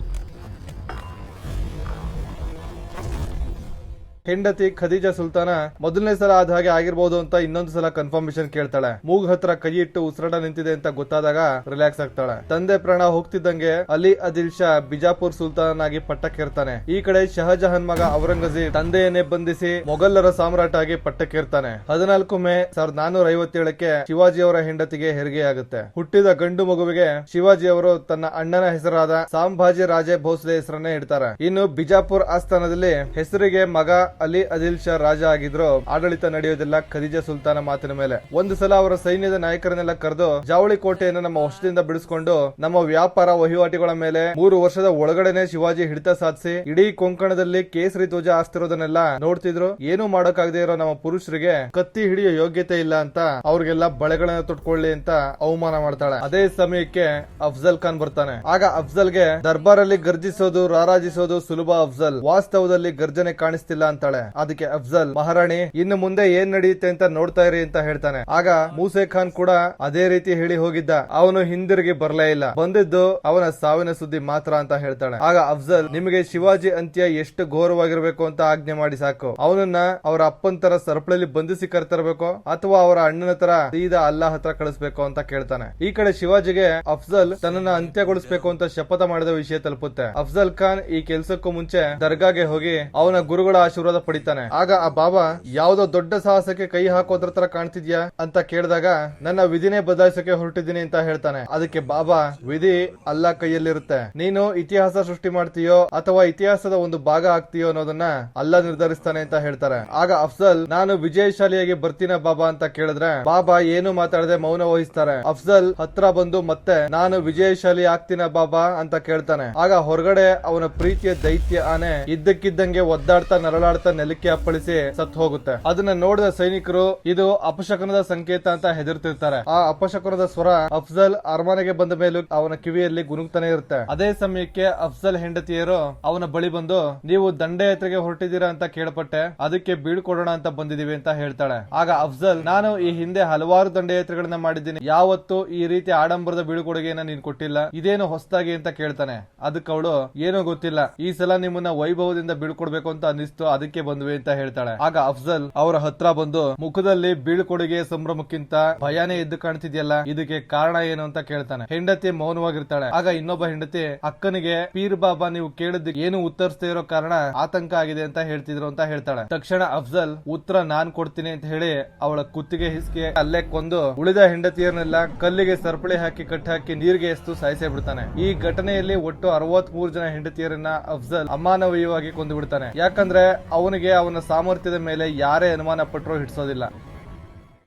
ಹೆಂಡತಿ ಖದೀಜಾ ಸುಲ್ತಾನ ಮೊದಲನೇ ಸಲ ಆದ ಹಾಗೆ ಆಗಿರ್ಬೋದು ಅಂತ ಇನ್ನೊಂದು ಸಲ ಕನ್ಫರ್ಮೇಶನ್ ಕೇಳ್ತಾಳೆ. ಮೂಗ್ ಹತ್ರ ಕೈ ಇಟ್ಟು ಉಸಿರಾಟ ನಿಂತಿದೆ ಅಂತ ಗೊತ್ತಾದಾಗ ರಿಲ್ಯಾಕ್ಸ್ ಆಗ್ತಾಳೆ. ತಂದೆ ಪ್ರಾಣ ಹೋಗ್ತಿದ್ದಂಗೆ ಅಲಿ ಆದಿಲ್ ಶಾ ಬಿಜಾಪುರ್ ಸುಲ್ತಾನಾಗಿ ಪಟ್ಟಕ್ಕೇರ್ತಾನೆ. ಈ ಕಡೆ ಶಹಜಹಾನ್ ಮಗ ಔರಂಗಜೀಬ್ ತಂದೆಯನ್ನೇ ಬಂಧಿಸಿ ಮೊಘಲರ ಸಾಮ್ರಾಟ ಆಗಿ ಪಟ್ಟಕ್ಕೇರ್ತಾನೆ. 14 ಮೇ 1457ಕ್ಕೆ ಶಿವಾಜಿ ಅವರ ಹೆಂಡತಿಗೆ ಹೆರಿಗೆಯಾಗುತ್ತೆ. ಹುಟ್ಟಿದ ಗಂಡು ಮಗುವಿಗೆ ಶಿವಾಜಿ ಅವರು ತನ್ನ ಅಣ್ಣನ ಹೆಸರಾದ ಸಂಭಾಜಿ ರಾಜೇ ಭೋಸ್ಲೆ ಹೆಸರನ್ನೇ ಇಡ್ತಾರೆ. ಇನ್ನು ಬಿಜಾಪುರ್ ಆಸ್ಥಾನದಲ್ಲಿ ಹೆಸರಿಗೆ ಮಗ ಅಲಿ ಆದಿಲ್ ಶಾ ರಾಜ ಆಗಿದ್ರು ಆಡಳಿತ ನಡೆಯೋದಿಲ್ಲ ಖದೀಜಾ ಸುಲ್ತಾನ ಮಾತಿನ ಮೇಲೆ. ಒಂದು ಸಲ ಅವರ ಸೈನ್ಯದ ನಾಯಕರನ್ನೆಲ್ಲ ಕರೆದು ಜಾವಳಿ ಕೋಟೆಯನ್ನು ನಮ್ಮ ವಶದಿಂದ ಬಿಡಿಸಿಕೊಂಡು ನಮ್ಮ ವ್ಯಾಪಾರ ವಹಿವಾಟುಗಳ ಮೇಲೆ 3 ವರ್ಷದ ಒಳಗಡೆನೆ ಶಿವಾಜಿ ಹಿಡಿತ ಸಾಧಿಸಿ ಇಡೀ ಕೊಂಕಣದಲ್ಲಿ ಕೇಸರಿ ಧ್ವಜ ಆಸ್ತಿರೋದನ್ನೆಲ್ಲ ನೋಡ್ತಿದ್ರು. ಏನು ಮಾಡೋಕಾಗದೇ ಇರೋ ನಮ್ಮ ಪುರುಷರಿಗೆ ಕತ್ತಿ ಹಿಡಿಯೋ ಯೋಗ್ಯತೆ ಇಲ್ಲ ಅಂತ ಅವ್ರಿಗೆಲ್ಲ ಬಳೆಗಳನ್ನ ತೊಟ್ಕೊಳ್ಳಿ ಅಂತ ಅವಮಾನ ಮಾಡ್ತಾಳೆ. ಅದೇ ಸಮಯಕ್ಕೆ ಅಫ್ಜಲ್ ಖಾನ್ ಬರ್ತಾನೆ. ಆಗ ಅಫ್ಜಲ್ಗೆ ದರ್ಬಾರಲ್ಲಿ ಗರ್ಜಿಸೋದು, ರಾರಾಜಿಸೋದು ಸುಲಭ. ಅಫ್ಜಲ್ ವಾಸ್ತವದಲ್ಲಿ ಗರ್ಜನೆ ಕಾಣಿಸ್ತಿಲ್ಲ ಅಂತಾಳೆ. ಅದಕ್ಕೆ ಅಫ್ಜಲ್, ಮಹಾರಾಣಿ ಇನ್ನು ಮುಂದೆ ಏನ್ ನಡೆಯುತ್ತೆ ಅಂತ ನೋಡ್ತಾ ಇರಿ ಅಂತ ಹೇಳ್ತಾನೆ. ಆಗ ಮೂಸೆ ಖಾನ್ ಕೂಡ ಅದೇ ರೀತಿ ಹೇಳಿ ಹೋಗಿದ್ದ. ಅವನು ಹಿಂದಿರುಗಿ ಬರ್ಲೇ ಇಲ್ಲ, ಬಂದಿದ್ದು ಅವನ ಸಾವಿನ ಸುದ್ದಿ ಮಾತ್ರ ಅಂತ ಹೇಳ್ತಾಳೆ. ಆಗ ಅಫ್ಜಲ್, ನಿಮಗೆ ಶಿವಾಜಿ ಅಂತ್ಯ ಎಷ್ಟು ಘೋರವಾಗಿರ್ಬೇಕು ಅಂತ ಆಜ್ಞೆ ಮಾಡಿ ಸಾಕು. ಅವನನ್ನ ಅವರ ಅಪ್ಪನ ತರ ಸರಪಳಿಲಿ ಬಂಧಿಸಿ ಕರ್ತರಬೇಕು ಅಥವಾ ಅವರ ಅಣ್ಣನ ತರ ಸೀದಾ ಅಲ್ಲಾಹ್ ಹತ್ರ ಕಳಿಸ್ಬೇಕು ಅಂತ ಕೇಳ್ತಾನೆ. ಈ ಕಡೆ ಶಿವಾಜಿಗೆ ಅಫ್ಜಲ್ ತನ್ನನ್ನ ಅಂತ್ಯಗೊಳಿಸಬೇಕು ಅಂತ ಶಪಥ ಮಾಡಿದ ವಿಷಯ ತಲುಪುತ್ತೆ. ಅಫ್ಜಲ್ ಖಾನ್ ಈ ಕೆಲ್ಸಕ್ಕೂ ಮುಂಚೆ ದರ್ಗಾಗೆ ಹೋಗಿ ಅವನ ಗುರುಗಳ ಆಶೀರ್ವಾದ ಪಡಿತಾನೆ. ಆಗ ಆ ಬಾಬಾ ಯಾವ್ದೋ ದೊಡ್ಡ ಸಾಹಸಕ್ಕೆ ಕೈ ಹಾಕೋದ್ರ ತರ ಕಾಣ್ತಿದ್ಯಾ ಅಂತ ಕೇಳಿದಾಗ ನನ್ನ ವಿಧಿನೇ ಬದಲಾಯಿಸಕ್ಕೆ ಹೊರಟಿದ್ದೀನಿ ಅಂತ ಹೇಳ್ತಾನೆ. ಅದಕ್ಕೆ ಬಾಬಾ, ವಿಧಿ ಅಲ್ಲಾ ಕೈಯಲ್ಲಿರುತ್ತೆ. ನೀನು ಇತಿಹಾಸ ಸೃಷ್ಟಿ ಮಾಡ್ತೀಯೋ ಅಥವಾ ಇತಿಹಾಸದ ಒಂದು ಭಾಗ ಆಗ್ತೀಯೋ ಅನ್ನೋದನ್ನ ಅಲ್ಲಾ ನಿರ್ಧರಿಸ್ತಾನೆ ಅಂತ ಹೇಳ್ತಾರೆ. ಆಗ ಅಫ್ಜಲ್, ನಾನು ವಿಜಯಶಾಲಿಯಾಗಿ ಬರ್ತೀನ ಬಾಬಾ ಅಂತ ಕೇಳಿದ್ರೆ ಬಾಬಾ ಏನು ಮಾತಾಡದೆ ಮೌನ ವಹಿಸ್ತಾರೆ. ಅಫ್ಜಲ್ ಹತ್ರ ಬಂದು ಮತ್ತೆ ನಾನು ವಿಜಯಶಾಲಿ ಆಗ್ತೀನ ಬಾಬಾ ಅಂತ ಕೇಳ್ತಾನೆ. ಆಗ ಹೊರಗಡೆ ಅವನ ಪ್ರೀತಿಯ ದೈತ್ಯ ಆನೆ ಇದ್ದಕ್ಕಿದ್ದಂಗೆ ಒದ್ದಾಡ್ತಾ ನರಳಾಡ್ತಾ ನೆಲಕ್ಕೆ ಅಪ್ಪಳಿಸಿ ಸತ್ತು ಹೋಗುತ್ತೆ. ಅದನ್ನ ನೋಡಿದ ಸೈನಿಕರು ಇದು ಅಪಶಕನದ ಸಂಕೇತ ಅಂತ ಹೆದರ್ತಿರ್ತಾರೆ. ಆ ಅಪಶಕನದ ಸ್ವರ ಅಫ್ಜಲ್ ಅರಮನೆಗೆ ಬಂದ ಮೇಲೂ ಅವನ ಕಿವಿಯಲ್ಲಿ ಗುನುಗ್ತಾನೆ ಇರುತ್ತೆ. ಅದೇ ಸಮಯಕ್ಕೆ ಅಫ್ಜಲ್ ಹೆಂಡತಿಯರು ಅವನ ಬಳಿ ಬಂದು, ನೀವು ದಂಡಯಾತ್ರೆಗೆ ಹೊರಟಿದ್ದೀರಾ ಅಂತ ಕೇಳಪಟ್ಟೆ, ಅದಕ್ಕೆ ಬೀಳ್ಕೊಡೋಣ ಅಂತ ಬಂದಿದೀವಿ ಅಂತ ಹೇಳ್ತಾಳೆ. ಆಗ ಅಫ್ಜಲ್, ನಾನು ಈ ಹಿಂದೆ ಹಲವಾರು ದಂಡಯಾತ್ರೆಗಳನ್ನ ಮಾಡಿದ್ದೀನಿ, ಯಾವತ್ತೂ ಈ ರೀತಿ ಆಡಂಬರದ ಬೀಳ್ಕೊಡುಗೆಯನ್ನ ನೀನ್ ಕೊಟ್ಟಿಲ್ಲ, ಇದೇನು ಹೊಸದಾಗಿ ಅಂತ ಕೇಳ್ತಾನೆ. ಅದಕ್ಕೆ ಅವಳು, ಏನೋ ಗೊತ್ತಿಲ್ಲ, ಈ ಸಲ ನಿಮ್ಮನ್ನ ವೈಭವದಿಂದ ಬೀಳ್ಕೊಡ್ಬೇಕು ಅಂತ ಅನಿಸ್ತು, ಅದಕ್ಕೆ ಬಂದ್ವಿ ಅಂತ ಹೇಳ್ತಾಳೆ. ಆಗ ಅಫ್ಜಲ್ ಅವರ ಹತ್ರ ಬಂದು ಮುಖದಲ್ಲಿ ಬೀಳ್ಕೊಡುಗೆ ಸಂಭ್ರಮಕ್ಕಿಂತ ಭಯನೇ ಎದ್ದು ಕಾಣ್ತಿದ್ಯಲ್ಲ, ಇದಕ್ಕೆ ಕಾರಣ ಏನು ಅಂತ ಕೇಳ್ತಾನೆ. ಹೆಂಡತಿ ಮೌನವಾಗಿರ್ತಾಳೆ. ಆಗ ಇನ್ನೊಬ್ಬ ಹೆಂಡತಿ, ಅಕ್ಕನಿಗೆ ಪೀರ್ ಬಾಬಾ ನೀವು ಕೇಳಿದ್ ಏನು ಉತ್ತರಿಸದೇ ಇರೋ ಕಾರಣ ಆತಂಕ ಆಗಿದೆ ಅಂತ ಹೇಳ್ತಿದ್ರು ಅಂತ ಹೇಳ್ತಾಳೆ. ತಕ್ಷಣ ಅಫ್ಜಲ್, ಉತ್ತರ ನಾನ್ ಕೊಡ್ತೀನಿ ಅಂತ ಹೇಳಿ ಅವಳ ಕುತ್ತಿಗೆ ಹಿಸ್ಗೆ ಅಲ್ಲೇ ಕೊಂದು ಉಳಿದ ಹೆಂಡತಿಯರನ್ನೆಲ್ಲ ಕಲ್ಲಿಗೆ ಸರಪಳಿ ಹಾಕಿ ಕಟ್ಟಾಕಿ ನೀರಿಗೆ ಎಸ್ತು ಸಾಯಿಸೇ ಬಿಡ್ತಾನೆ. ಈ ಘಟನೆಯಲ್ಲಿ ಒಟ್ಟು 63 ಜನ ಹೆಂಡತಿಯರನ್ನ ಅಫ್ಜಲ್ ಅಮಾನವೀಯವಾಗಿ ಕೊಂದು ಬಿಡ್ತಾನೆ. ಯಾಕಂದ್ರೆ ಅವನಿಗೆ ಅವನ ಸಾಮರ್ಥ್ಯದ ಮೇಲೆ ಯಾರೇ ಅನುಮಾನ ಪಟ್ಟರೂ ಹಿಡಿಸೋದಿಲ್ಲ.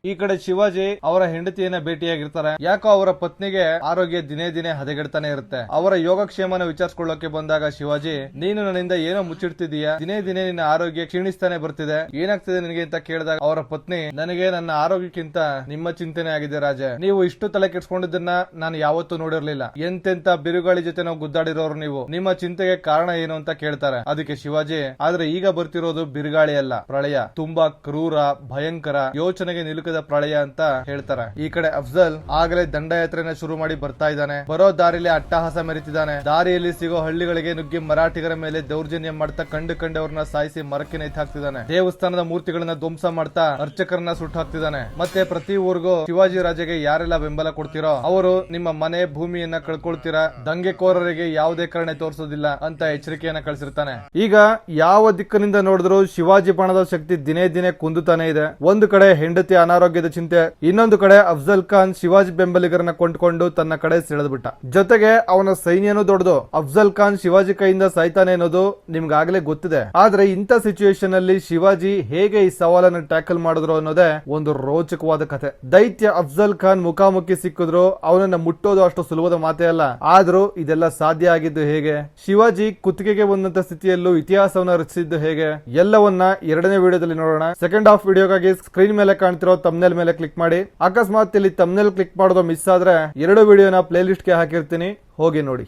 ಈ ಕಡೆ ಶಿವಾಜಿ ಅವರ ಹೆಂಡತಿಯನ್ನ ಭೇಟಿಯಾಗಿರ್ತಾರೆ. ಯಾಕೋ ಅವರ ಪತ್ನಿಗೆ ಆರೋಗ್ಯ ದಿನೇ ದಿನೇ ಹದಗೆಡ್ತಾನೆ ಇರುತ್ತೆ. ಅವರ ಯೋಗಕ್ಷೇಮನ ವಿಚಾರಿಸಿಕೊಳ್ಳೋಕೆ ಬಂದಾಗ ಶಿವಾಜಿ, ನೀನು ನನ್ನಿಂದ ಏನೋ ಮುಚ್ಚಿಡ್ತಿದೀಯಾ, ದಿನೇ ದಿನೇ ನಿನ್ನ ಆರೋಗ್ಯ ಕ್ಷೀಣಿಸ್ತಾನೆ ಬರ್ತಿದೆ, ಏನಾಗ್ತಿದೆ ನಿನಗೆ ಅಂತ ಕೇಳಿದಾಗ ಅವರ ಪತ್ನಿ, ನನಗೆ ನನ್ನ ಆರೋಗ್ಯಕ್ಕಿಂತ ನಿಮ್ಮ ಚಿಂತನೆ ಆಗಿದೆ ರಾಜ, ನೀವು ಇಷ್ಟು ತಲೆ ಕೆಡ್ಸ್ಕೊಂಡಿದ್ದನ್ನ ನಾನು ಯಾವತ್ತೂ ನೋಡಿರ್ಲಿಲ್ಲ, ಎಂತೆಂತ ಬಿರುಗಾಳಿ ಜೊತೆ ನಾವು ಗುದ್ದಾಡಿರೋರು ನೀವು, ನಿಮ್ಮ ಚಿಂತೆಗೆ ಕಾರಣ ಏನು ಅಂತ ಕೇಳ್ತಾರೆ. ಅದಕ್ಕೆ ಶಿವಾಜಿ, ಆದ್ರೆ ಈಗ ಬರ್ತಿರೋದು ಬಿರುಗಾಳಿ ಅಲ್ಲ, ಪ್ರಳಯ, ತುಂಬಾ ಕ್ರೂರ ಭಯಂಕರ, ಯೋಚನೆಗೆ ನಿಲುಕ ಭೂಲೋಕದ ಪ್ರಳಯ ಅಂತ ಹೇಳ್ತಾರೆ. ಈ ಕಡೆ ಅಫ್ಜಲ್ ಆಗಲೇ ದಂಡಯಾತ್ರೆನ ಶುರು ಮಾಡಿ ಬರ್ತಾ ಇದ್ದಾನೆ. ಬರೋ ದಾರಿಲಿ ಅಟ್ಟಹಾಸ ಮೆರಿತಿದ್ದಾನೆ. ದಾರಿಯಲ್ಲಿ ಸಿಗೋ ಹಳ್ಳಿಗಳಿಗೆ ನುಗ್ಗಿ ಮರಾಠಿಗರ ಮೇಲೆ ದೌರ್ಜನ್ಯ ಮಾಡ್ತಾ ಕಂಡವ್ರನ್ನ ಸಾಯಿಸಿ ಮರಕ್ಕೆ ನೇತು ಹಾಕ್ತಿದ್ದಾನೆ. ದೇವಸ್ಥಾನದ ಮೂರ್ತಿಗಳನ್ನ ಧ್ವಂಸ ಮಾಡ್ತಾ ಅರ್ಚಕರನ್ನ ಸುಟ್ಟು ಹಾಕ್ತಿದ್ದಾನೆ. ಮತ್ತೆ ಪ್ರತಿ ಊರಿಗೂ ಶಿವಾಜಿ ರಾಜಗೆ ಯಾರೆಲ್ಲ ಬೆಂಬಲ ಕೊಡ್ತಿರೋ ಅವರು ನಿಮ್ಮ ಮನೆ ಭೂಮಿಯನ್ನ ಕಳ್ಕೊಳ್ತೀರಾ, ದಂಗೆಕೋರರಿಗೆ ಯಾವುದೇ ಕಾರಣ ತೋರಿಸೋದಿಲ್ಲ ಅಂತ ಎಚ್ಚರಿಕೆಯನ್ನ ಕಳಿಸಿರ್ತಾನೆ. ಈಗ ಯಾವ ದಿಕ್ಕಿನಿಂದ ನೋಡಿದ್ರು ಶಿವಾಜಿ ಬಾಣದ ಶಕ್ತಿ ದಿನೇ ದಿನೇ ಕುಂದುತ್ತಾನೆ ಇದೆ. ಒಂದು ಕಡೆ ಹೆಂಡತಿ ಅನಾರೋಗ್ಯದ ಚಿಂತೆ, ಇನ್ನೊಂದು ಕಡೆ ಅಫ್ಜಲ್ ಖಾನ್ ಶಿವಾಜಿ ಬೆಂಬಲಿಗರನ್ನ ಕೊಂಡ್ಕೊಂಡು ತನ್ನ ಕಡೆ ಸೆಳೆದ್ಬಿಟ್ಟ. ಜೊತೆಗೆ ಅವನ ಸೈನ್ಯನೂ ದೊಡ್ಡದು. ಅಫ್ಜಲ್ ಖಾನ್ ಶಿವಾಜಿ ಕೈಯಿಂದ ಸಾಯ್ತಾನೆ ಅನ್ನೋದು ನಿಮ್ಗಾಗ್ಲೇ ಗೊತ್ತಿದೆ. ಆದ್ರೆ ಇಂಥ ಸಿಚುಯೇಷನ್ ಅಲ್ಲಿ ಶಿವಾಜಿ ಹೇಗೆ ಈ ಸವಾಲನ್ನು ಟ್ಯಾಕಲ್ ಮಾಡಿದ್ರು ಅನ್ನೋದೇ ಒಂದು ರೋಚಕವಾದ ಕಥೆ. ದೈತ್ಯ ಅಫ್ಜಲ್ ಖಾನ್ ಮುಖಾಮುಖಿ ಸಿಕ್ಕಿದ್ರು ಅವನನ್ನ ಮುಟ್ಟೋದು ಅಷ್ಟು ಸುಲಭದ ಮಾತೇ ಅಲ್ಲ. ಆದ್ರೂ ಇದೆಲ್ಲ ಸಾಧ್ಯ ಆಗಿದ್ದು ಹೇಗೆ, ಶಿವಾಜಿ ಕುತ್ತಿಗೆಗೆ ಬಂದಂತ ಸ್ಥಿತಿಯಲ್ಲೂ ಇತಿಹಾಸವನ್ನ ರಚಿಸಿದ್ದು ಹೇಗೆ, ಎಲ್ಲವನ್ನ ಎರಡನೇ ವಿಡಿಯೋದಲ್ಲಿ ನೋಡೋಣ. ಸೆಕೆಂಡ್ ಹಾಫ್ ವಿಡಿಯೋಗಾಗಿ ಸ್ಕ್ರೀನ್ ಮೇಲೆ ಕಾಣ್ತಿರೋ ತಮ್ನೇಲ್ ಮೇಲೆ ಕ್ಲಿಕ್ ಮಾಡಿ. ಅಕಸ್ಮಾತ್ ಇಲ್ಲಿ ತಮ್ನೇಲ್ ಕ್ಲಿಕ್ ಮಾಡೋದು ಮಿಸ್ ಆದ್ರೆ ಎರಡು ವಿಡಿಯೋನ ಪ್ಲೇ ಲಿಸ್ಟ್ ಗೆ ಹಾಕಿರ್ತೀನಿ, ಹೋಗಿ ನೋಡಿ.